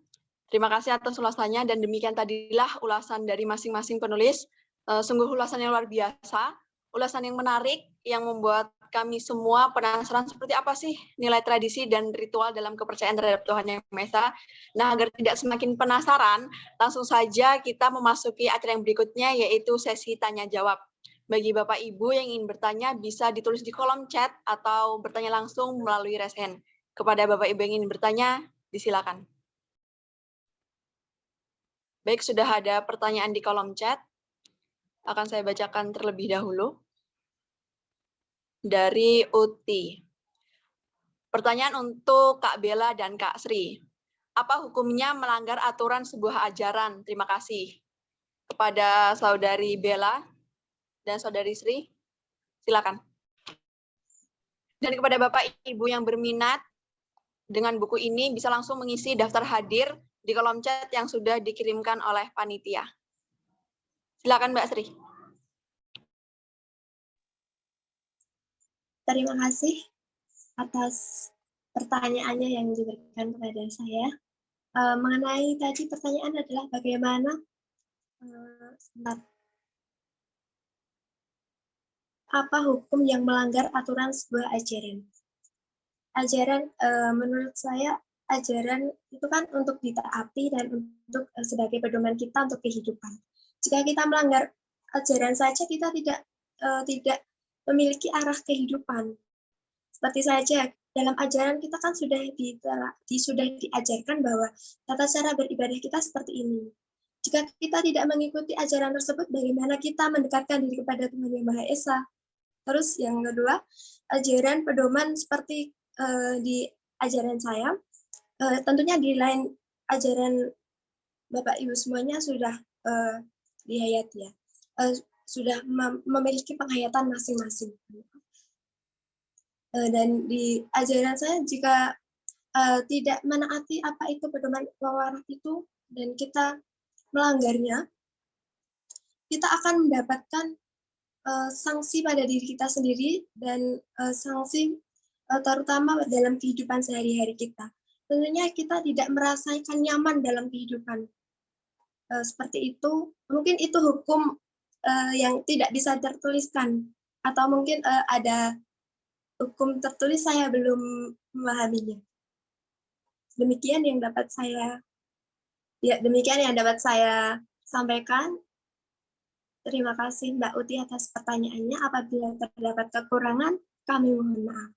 Terima kasih atas ulasannya, dan demikian tadilah ulasan dari masing-masing penulis. Sungguh ulasan yang luar biasa, ulasan yang menarik, yang membuat kami semua penasaran seperti apa sih nilai tradisi dan ritual dalam kepercayaan terhadap Tuhan Yang Maha Esa. Nah, agar tidak semakin penasaran, langsung saja kita memasuki acara yang berikutnya, yaitu sesi tanya-jawab. Bagi Bapak Ibu yang ingin bertanya, bisa ditulis di kolom chat atau bertanya langsung melalui raise hand. Kepada Bapak Ibu yang ingin bertanya, disilakan. Baik, sudah ada pertanyaan di kolom chat. Akan saya bacakan terlebih dahulu. Dari Uti. Pertanyaan untuk Kak Bella dan Kak Sri. Apa hukumnya melanggar aturan sebuah ajaran? Terima kasih. Kepada Saudari Bella dan Saudari Sri, silakan. Dan kepada Bapak Ibu yang berminat dengan buku ini, bisa langsung mengisi daftar hadir di kolom chat yang sudah dikirimkan oleh panitia. Silakan Mbak Sri. Terima kasih atas pertanyaannya yang diberikan kepada saya. Mengenai tadi pertanyaan adalah bagaimana apa hukum yang melanggar aturan sebuah ajaran? Ajaran, menurut saya, ajaran itu kan untuk ditaati dan untuk sebagai pedoman kita untuk kehidupan. Jika kita melanggar ajaran saja, kita tidak memiliki arah kehidupan. Seperti saja, dalam ajaran kita kan sudah diajarkan bahwa tata cara beribadah kita seperti ini. Jika kita tidak mengikuti ajaran tersebut, bagaimana kita mendekatkan diri kepada Tuhan Yang Maha Esa? Terus yang kedua, ajaran pedoman seperti di ajaran saya, tentunya di lain ajaran Bapak Ibu semuanya sudah dihayati ya, sudah memiliki penghayatan masing-masing. Dan di ajaran saya, jika tidak menaati apa itu pedoman wawarat itu dan kita melanggarnya, kita akan mendapatkan sanksi pada diri kita sendiri dan sanksi terutama dalam kehidupan sehari-hari kita. Tentunya kita tidak merasakan nyaman dalam kehidupan. Seperti itu, mungkin itu hukum yang tidak bisa tertuliskan, atau mungkin ada hukum tertulis, saya belum memahaminya. Demikian yang dapat saya sampaikan. Terima kasih Mbak Uti atas pertanyaannya. Apabila terdapat kekurangan, kami mohon maaf.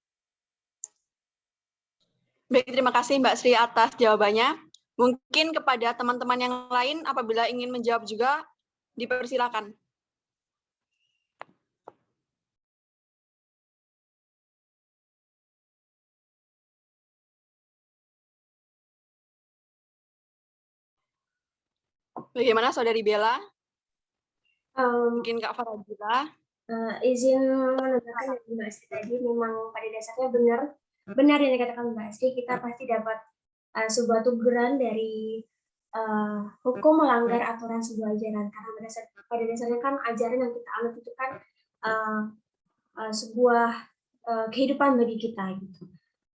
Baik, terima kasih Mbak Sri atas jawabannya. Mungkin kepada teman-teman yang lain, apabila ingin menjawab juga, dipersilakan. Bagaimana Saudari Bella? Mungkin Kak Farajila? Izin menambahkan dari Mbak Astri tadi, memang pada dasarnya benar yang dikatakan Mbak Astri, kita pasti dapat sebuah teguran dari hukum melanggar aturan sebuah ajaran, karena pada dasarnya kan ajaran yang kita anut itu kan sebuah kehidupan bagi kita gitu.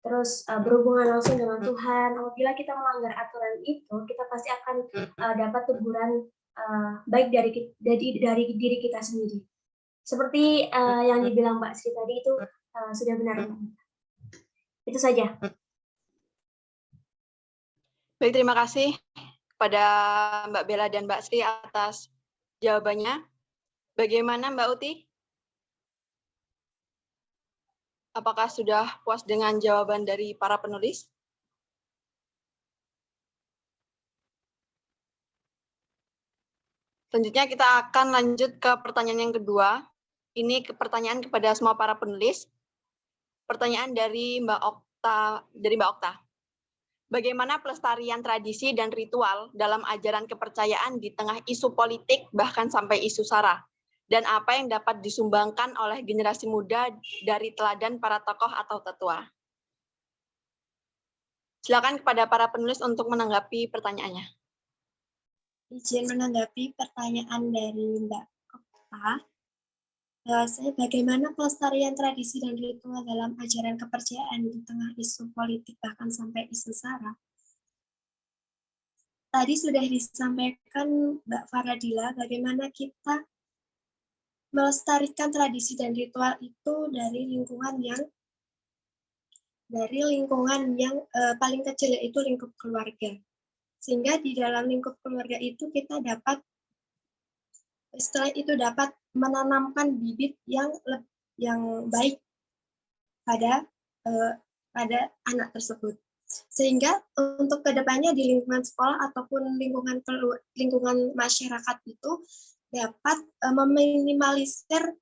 Terus berhubungan langsung dengan Tuhan. Apabila kita melanggar aturan itu, kita pasti akan dapat teguran baik dari diri kita sendiri. Seperti yang dibilang Mbak Sri tadi itu sudah benar. Itu saja. Baik, terima kasih kepada Mbak Bella dan Mbak Sri atas jawabannya. Bagaimana Mbak Uti? Apakah sudah puas dengan jawaban dari para penulis? Selanjutnya kita akan lanjut ke pertanyaan yang kedua. Ini pertanyaan kepada semua para penulis. Pertanyaan dari Mbak Okta. Bagaimana pelestarian tradisi dan ritual dalam ajaran kepercayaan di tengah isu politik bahkan sampai isu sara? Dan apa yang dapat disumbangkan oleh generasi muda dari teladan para tokoh atau tetua? Silakan kepada para penulis untuk menanggapi pertanyaannya. Izin menanggapi pertanyaan dari Mbak Okta. Bahwasanya bagaimana pelestarian tradisi dan ritual dalam ajaran kepercayaan di tengah isu politik bahkan sampai isu sara. Tadi sudah disampaikan Mbak Faradila bagaimana kita melestarikan tradisi dan ritual itu dari lingkungan yang paling kecil, yaitu lingkup keluarga. Sehingga di dalam lingkup keluarga itu kita dapat menanamkan bibit yang baik pada anak tersebut. Sehingga untuk kedepannya di lingkungan sekolah ataupun lingkungan masyarakat itu dapat meminimalisir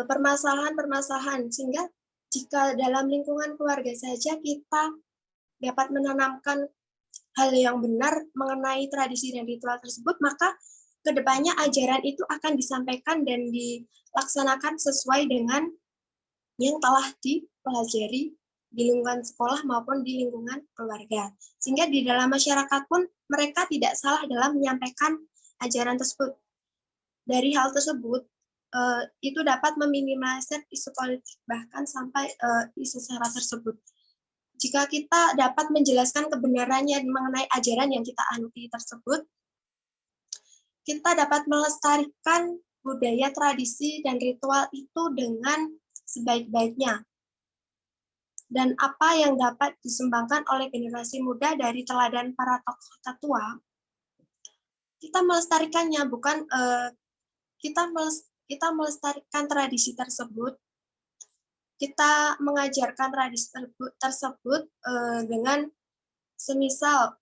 permasalahan-permasalahan, sehingga jika dalam lingkungan keluarga saja kita dapat menanamkan hal yang benar mengenai tradisi dan ritual tersebut, maka kedepannya ajaran itu akan disampaikan dan dilaksanakan sesuai dengan yang telah dipelajari di lingkungan sekolah maupun di lingkungan keluarga. Sehingga di dalam masyarakat pun mereka tidak salah dalam menyampaikan ajaran tersebut. Dari hal tersebut, itu dapat meminimalisir isu politik bahkan sampai isu sara tersebut. Jika kita dapat menjelaskan kebenarannya mengenai ajaran yang kita anuti tersebut, kita dapat melestarikan budaya, tradisi, dan ritual itu dengan sebaik-baiknya. Dan apa yang dapat disumbangkan oleh generasi muda dari teladan para tokoh tetua, kita melestarikannya, bukan kita melestarikan tradisi tersebut, kita mengajarkan tradisi tersebut dengan semisal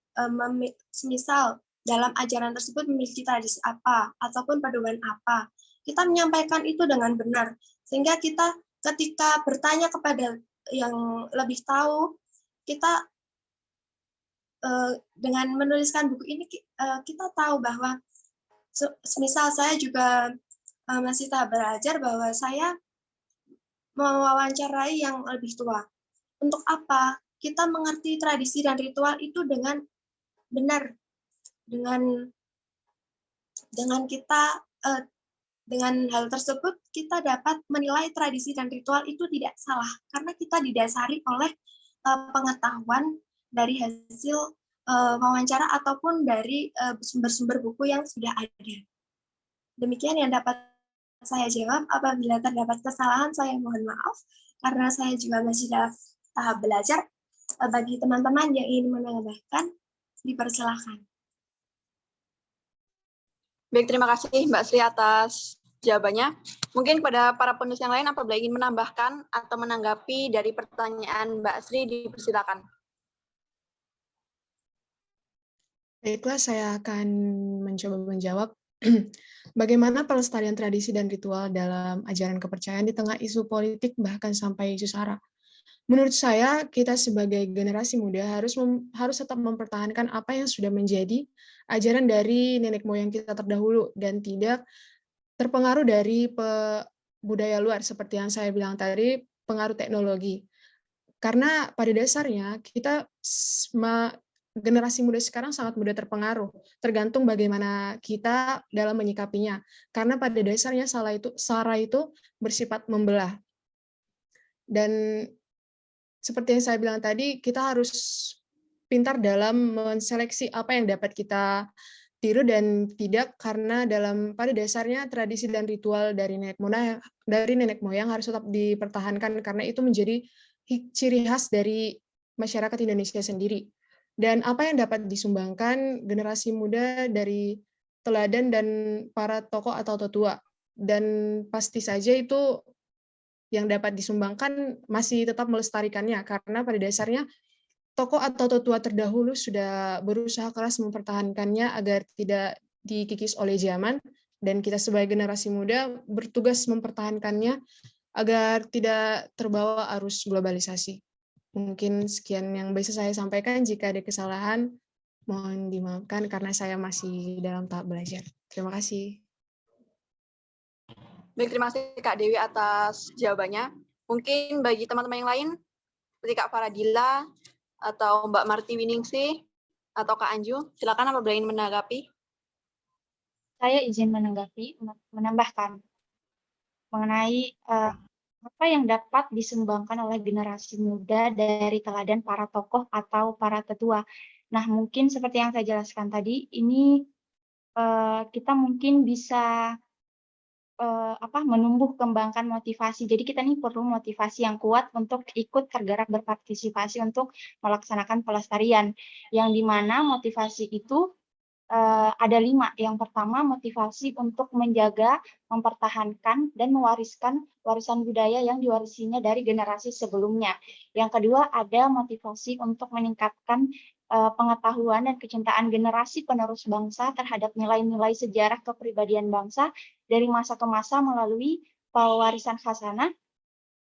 dalam ajaran tersebut memiliki tradisi apa ataupun pedoman apa, kita menyampaikan itu dengan benar, sehingga kita ketika bertanya kepada yang lebih tahu, kita dengan menuliskan buku ini kita tahu bahwa semisal saya juga masih tahap belajar, bahwa saya mewawancarai yang lebih tua. Untuk apa? Kita mengerti tradisi dan ritual itu dengan benar, dengan hal tersebut kita dapat menilai tradisi dan ritual itu tidak salah karena kita didasari oleh pengetahuan dari hasil wawancara ataupun dari sumber-sumber buku yang sudah ada. Demikian yang dapat saya jawab. Apabila terdapat kesalahan, saya mohon maaf karena saya juga masih dalam tahap belajar. Bagi teman-teman yang ingin menambahkan, dipersilahkan. Baik, terima kasih Mbak Sri atas jawabannya. Mungkin kepada para penulis yang lain apabila ingin menambahkan atau menanggapi dari pertanyaan Mbak Sri, dipersilakan. Baiklah, saya akan mencoba menjawab. Bagaimana pelestarian tradisi dan ritual dalam ajaran kepercayaan di tengah isu politik bahkan sampai isu sara? Menurut saya, kita sebagai generasi muda harus tetap mempertahankan apa yang sudah menjadi ajaran dari nenek moyang kita terdahulu dan tidak terpengaruh dari budaya luar seperti yang saya bilang tadi, pengaruh teknologi. Karena pada dasarnya kita generasi muda sekarang sangat mudah terpengaruh, tergantung bagaimana kita dalam menyikapinya. Karena pada dasarnya sara itu bersifat membelah. Dan seperti yang saya bilang tadi, kita harus pintar dalam menseleksi apa yang dapat kita tiru dan tidak, karena pada dasarnya tradisi dan ritual dari nenek moyang harus tetap dipertahankan karena itu menjadi ciri khas dari masyarakat Indonesia sendiri. Dan apa yang dapat disumbangkan generasi muda dari teladan dan para tokoh atau tetua. Dan pasti saja itu yang dapat disumbangkan masih tetap melestarikannya, karena pada dasarnya tokoh atau tetua terdahulu sudah berusaha keras mempertahankannya agar tidak dikikis oleh zaman, dan kita sebagai generasi muda bertugas mempertahankannya agar tidak terbawa arus globalisasi. Mungkin sekian yang bisa saya sampaikan. Jika ada kesalahan, mohon dimaafkan karena saya masih dalam tahap belajar. Terima kasih. Baik, terima kasih Kak Dewi atas jawabannya. Mungkin bagi teman-teman yang lain, seperti Kak Faradila, atau Mbak Marti Winingsih, atau Kak Anju, silakan apabila ingin menanggapi. Saya izin menambahkan mengenai apa yang dapat disumbangkan oleh generasi muda dari teladan para tokoh atau para tetua. Nah, mungkin seperti yang saya jelaskan tadi, ini kita mungkin bisa menumbuh kembangkan motivasi. Jadi kita ini perlu motivasi yang kuat untuk ikut tergerak berpartisipasi untuk melaksanakan pelestarian. Yang dimana motivasi itu ada 5. Yang pertama, motivasi untuk menjaga, mempertahankan, dan mewariskan warisan budaya yang diwarisinya dari generasi sebelumnya. Yang kedua, ada motivasi untuk meningkatkan pengetahuan dan kecintaan generasi penerus bangsa terhadap nilai-nilai sejarah kepribadian bangsa dari masa ke masa melalui pewarisan khasanah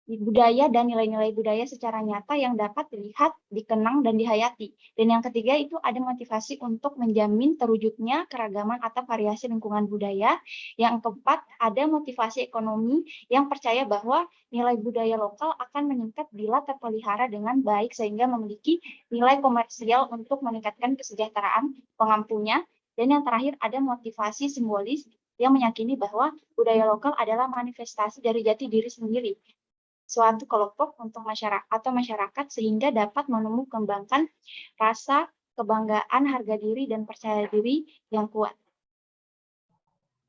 budaya dan nilai-nilai budaya secara nyata yang dapat dilihat, dikenang, dan dihayati. Dan yang ketiga itu ada motivasi untuk menjamin terwujudnya keragaman atau variasi lingkungan budaya. Yang keempat ada motivasi ekonomi yang percaya bahwa nilai budaya lokal akan meningkat bila terpelihara dengan baik sehingga memiliki nilai komersial untuk meningkatkan kesejahteraan pengampunya. Dan yang terakhir ada motivasi simbolis yang meyakini bahwa budaya lokal adalah manifestasi dari jati diri sendiri suatu kelompok untuk masyarakat sehingga dapat menumbuh kembangkan rasa kebanggaan, harga diri, dan percaya diri yang kuat.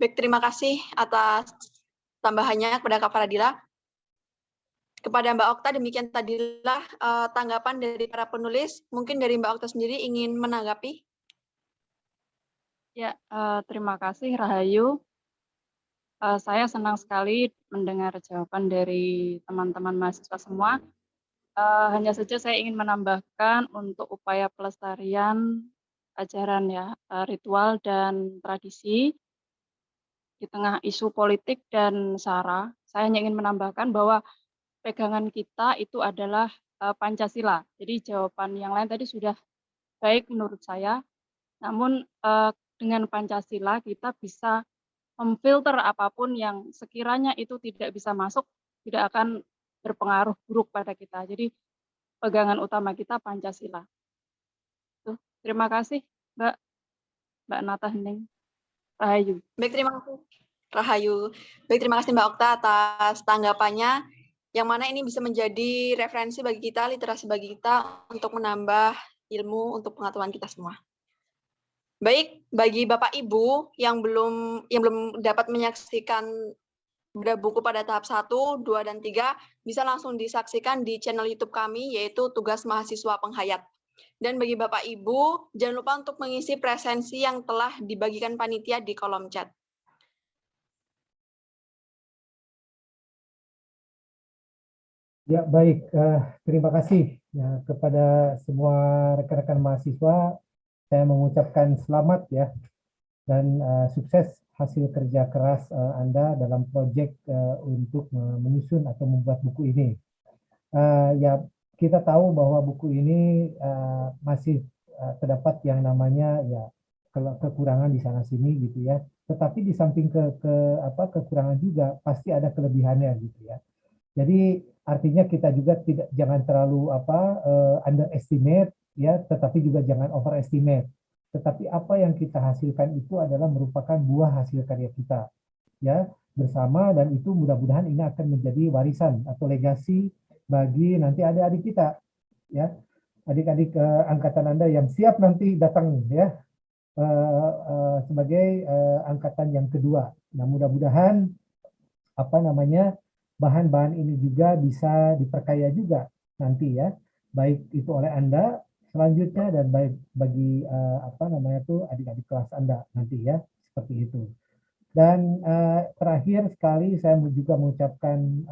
Baik, terima kasih atas tambahannya kepada Kak Faradila. Kepada Mbak Okta, demikian tadilah tanggapan dari para penulis. Mungkin dari Mbak Okta sendiri ingin menanggapi? Ya, terima kasih Rahayu. Saya senang sekali mendengar jawaban dari teman-teman mahasiswa semua. Hanya saja saya ingin menambahkan untuk upaya pelestarian ajaran ya, ritual dan tradisi di tengah isu politik dan SARA. Saya hanya ingin menambahkan bahwa pegangan kita itu adalah Pancasila. Jadi jawaban yang lain tadi sudah baik menurut saya. Namun dengan Pancasila kita bisa memfilter apapun yang sekiranya itu tidak bisa masuk, tidak akan berpengaruh buruk pada kita. Jadi pegangan utama kita Pancasila. Tuh, terima kasih Mbak Nata Hening. Rahayu. Baik, terima kasih Rahayu. Baik, terima kasih Mbak Okta atas tanggapannya, yang mana ini bisa menjadi referensi bagi kita, literasi bagi kita untuk menambah ilmu untuk pengetahuan kita semua. Baik, bagi Bapak Ibu yang belum dapat menyaksikan buku pada tahap 1, 2, dan 3, bisa langsung disaksikan di channel YouTube kami, yaitu Tugas Mahasiswa Penghayat. Dan bagi Bapak Ibu, jangan lupa untuk mengisi presensi yang telah dibagikan panitia di kolom chat. Ya, baik. Terima kasih ya, kepada semua rekan-rekan mahasiswa. Saya mengucapkan selamat ya dan sukses hasil kerja keras Anda dalam proyek untuk menyusun atau membuat buku ini. Ya, kita tahu bahwa buku ini masih terdapat yang namanya ya kekurangan di sana sini gitu ya. Tetapi di samping kekurangan juga pasti ada kelebihannya gitu ya. Jadi artinya kita juga jangan terlalu underestimate ya, tetapi juga jangan overestimate. Tetapi apa yang kita hasilkan itu adalah merupakan buah hasil karya kita ya bersama, dan itu mudah-mudahan ini akan menjadi warisan atau legasi bagi nanti adik-adik kita ya, adik-adik angkatan Anda yang siap nanti datang ya sebagai angkatan yang kedua. Nah, mudah-mudahan bahan-bahan ini juga bisa diperkaya juga nanti ya, baik itu oleh Anda selanjutnya dan baik bagi adik-adik kelas Anda nanti ya, seperti itu. Dan terakhir sekali saya juga mengucapkan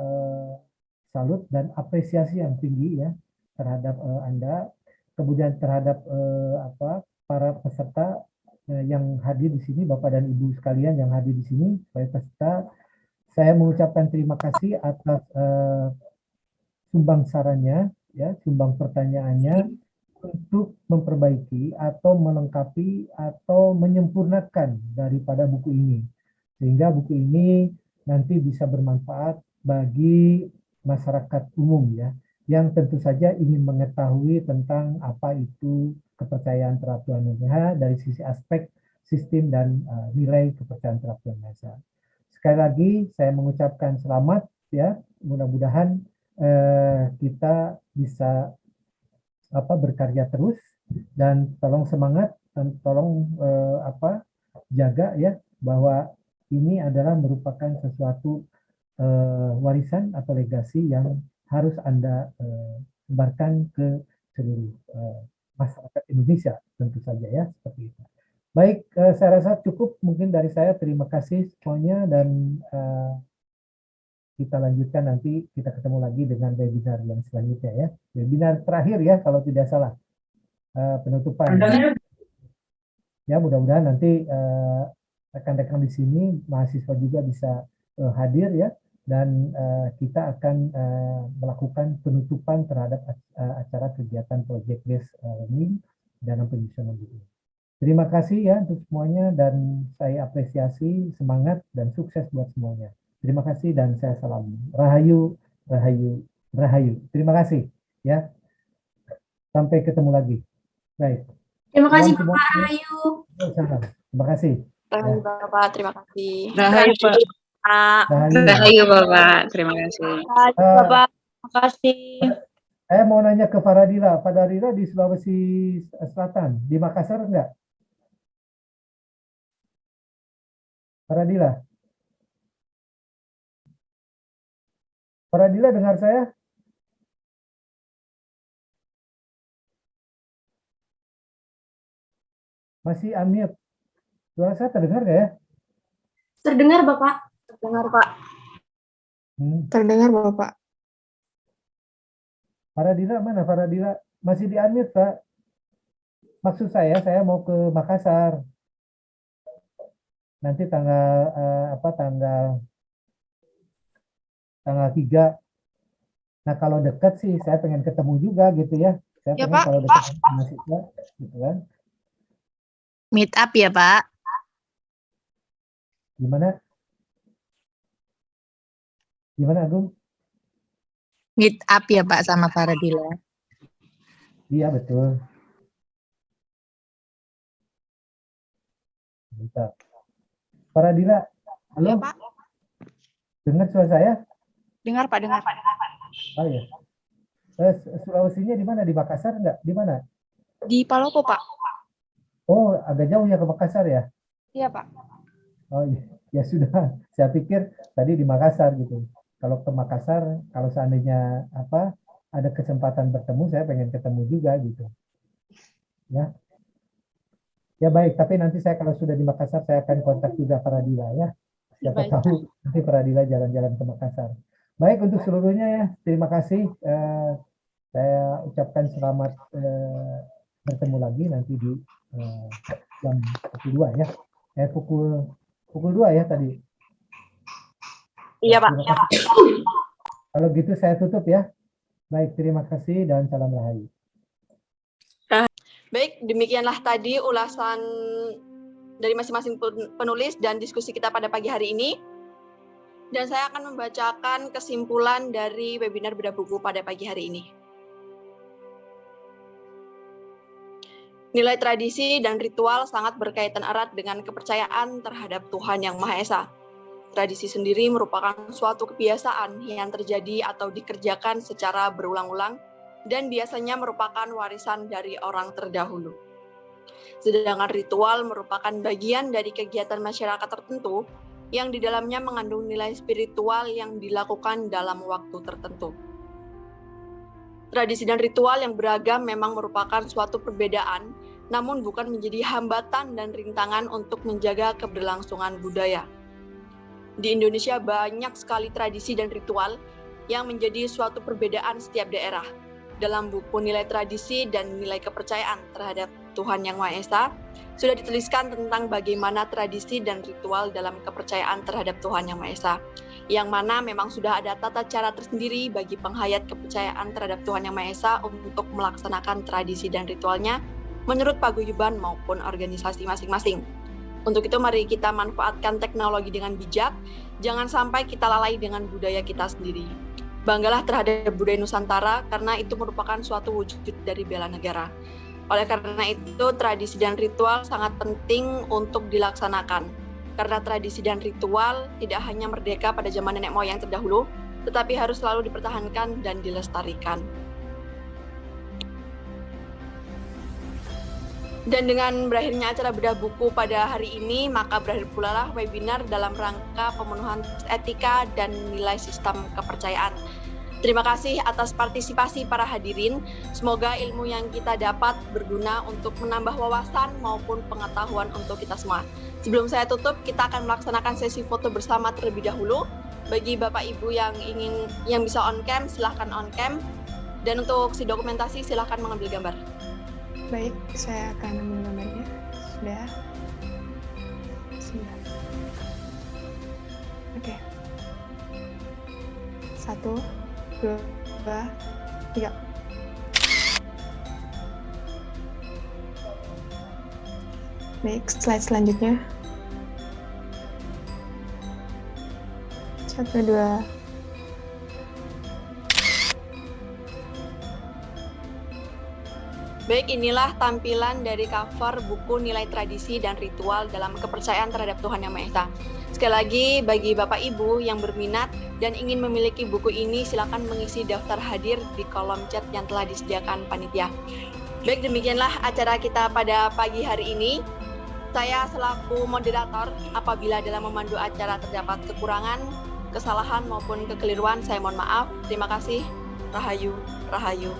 salut dan apresiasi yang tinggi ya terhadap Anda, kemudian terhadap para peserta yang hadir di sini, Bapak dan Ibu sekalian yang hadir di sini, supaya peserta, saya mengucapkan terima kasih atas sumbang sarannya, ya, sumbang pertanyaannya untuk memperbaiki atau melengkapi atau menyempurnakan daripada buku ini, sehingga buku ini nanti bisa bermanfaat bagi masyarakat umum, ya, yang tentu saja ingin mengetahui tentang apa itu kepercayaan terhadap Tuhan Yang Maha Esa dari sisi aspek sistem dan nilai kepercayaan terhadap Tuhan Yang Maha Esa. Sekali lagi saya mengucapkan selamat, ya, mudah-mudahan kita bisa berkarya terus, dan tolong semangat dan tolong jaga, ya, bahwa ini adalah merupakan sesuatu warisan atau legasi yang harus Anda sebarkan ke seluruh masyarakat Indonesia, tentu saja, ya, seperti itu. Baik, saya rasa cukup mungkin dari saya. Terima kasih semuanya, dan kita lanjutkan nanti, kita ketemu lagi dengan webinar yang selanjutnya, ya. Webinar terakhir, ya, kalau tidak salah, penutupan. Ya, mudah-mudahan nanti rekan-rekan di sini, mahasiswa juga bisa hadir, ya, dan kita akan melakukan penutupan terhadap acara kegiatan project based learning dalam penyusunan buku. Terima kasih, ya, untuk semuanya, dan saya apresiasi, semangat dan sukses buat semuanya. Terima kasih dan saya salam. Rahayu, rahayu, rahayu. Terima kasih, ya. Sampai ketemu lagi. Baik. Terima kasih Salam Bapak semua. Rahayu. Terima kasih. Rahayu Bapak, terima kasih. Rahayu Pak. Rahayu. Bapak, terima kasih. Bapak, terima kasih. Saya mau nanya ke Faradila. Faradila di Sulawesi Selatan, di Makassar enggak? Faradila. Faradila dengar saya? Masih unmute. Suara saya terdengar nggak, ya? Terdengar Bapak. Terdengar, Pak. Terdengar Bapak. Faradila mana? Faradila masih di unmute, Pak. Maksud saya mau ke Makassar. Nanti tanggal tanggal 3. Nah, kalau dekat sih saya pengen ketemu juga gitu, ya. Saya Ya, pengen Pak. kalau dekat sama mahasiswa gitu kan. Meet up ya, Pak. Gimana? Gimana, Agung? Meet up ya, Pak, sama Faradila. Iya, betul. Bentar. Faradila, halo? Ya, Pak. Dengar suara saya? Dengar, Pak, dengar. Oh ya. Sulawesinya di mana? Di Makassar enggak? Di mana? Di Palopo, Pak. Oh, agak jauh ya ke Makassar, ya? Iya, Pak. Oh iya, ya sudah. Saya pikir tadi di Makassar gitu. Kalau ke Makassar, kalau seandainya ada kesempatan bertemu, saya pengen ketemu juga gitu. Ya. Ya baik, tapi nanti saya kalau sudah di Makassar, saya akan kontak juga Faradila, ya. Siapa tahu nanti Faradila jalan-jalan ke Makassar. Baik, untuk seluruhnya, ya, terima kasih. Saya ucapkan selamat bertemu lagi nanti di jam 2, ya. Pukul 2 ya tadi. Iya, Pak. Kalau gitu saya tutup, ya. Baik, terima kasih dan salam rahayu. Baik, demikianlah tadi ulasan dari masing-masing penulis dan diskusi kita pada pagi hari ini. Dan saya akan membacakan kesimpulan dari webinar Bedah Buku pada pagi hari ini. Nilai tradisi dan ritual sangat berkaitan erat dengan kepercayaan terhadap Tuhan Yang Maha Esa. Tradisi sendiri merupakan suatu kebiasaan yang terjadi atau dikerjakan secara berulang-ulang dan biasanya merupakan warisan dari orang terdahulu. Sedangkan ritual merupakan bagian dari kegiatan masyarakat tertentu yang di dalamnya mengandung nilai spiritual yang dilakukan dalam waktu tertentu. Tradisi dan ritual yang beragam memang merupakan suatu perbedaan, namun bukan menjadi hambatan dan rintangan untuk menjaga keberlangsungan budaya. Di Indonesia banyak sekali tradisi dan ritual yang menjadi suatu perbedaan setiap daerah. Dalam buku Nilai Tradisi dan Nilai Kepercayaan terhadap Tuhan Yang Maha Esa, sudah dituliskan tentang bagaimana tradisi dan ritual dalam kepercayaan terhadap Tuhan Yang Maha Esa, yang mana memang sudah ada tata cara tersendiri bagi penghayat kepercayaan terhadap Tuhan Yang Maha Esa untuk melaksanakan tradisi dan ritualnya menurut paguyuban maupun organisasi masing-masing. Untuk itu mari kita manfaatkan teknologi dengan bijak, jangan sampai kita lalai dengan budaya kita sendiri. Banggalah terhadap budaya Nusantara karena itu merupakan suatu wujud dari bela negara. Oleh karena itu, tradisi dan ritual sangat penting untuk dilaksanakan. Karena tradisi dan ritual tidak hanya merdeka pada zaman nenek moyang terdahulu, tetapi harus selalu dipertahankan dan dilestarikan. Dan dengan berakhirnya acara bedah buku pada hari ini, maka berakhir pula lah webinar dalam rangka pemenuhan etika dan nilai sistem kepercayaan. Terima kasih atas partisipasi para hadirin. Semoga ilmu yang kita dapat berguna untuk menambah wawasan maupun pengetahuan untuk kita semua. Sebelum saya tutup, kita akan melaksanakan sesi foto bersama terlebih dahulu. Bagi Bapak Ibu yang bisa on cam, silahkan on cam. Dan untuk si dokumentasi, silahkan mengambil gambar. Baik, saya akan ambil gambarnya. Sudah. Oke. 1, 2, 3. Baik, slide selanjutnya. 1, 2. Baik, inilah tampilan dari cover buku Nilai Tradisi dan Ritual dalam Kepercayaan Terhadap Tuhan Yang Maha Esa. Sekali lagi, bagi Bapak Ibu yang berminat dan ingin memiliki buku ini, silakan mengisi daftar hadir di kolom chat yang telah disediakan panitia. Baik, demikianlah acara kita pada pagi hari ini. Saya selaku moderator, apabila dalam memandu acara terdapat kekurangan, kesalahan maupun kekeliruan, saya mohon maaf. Terima kasih. Rahayu, rahayu,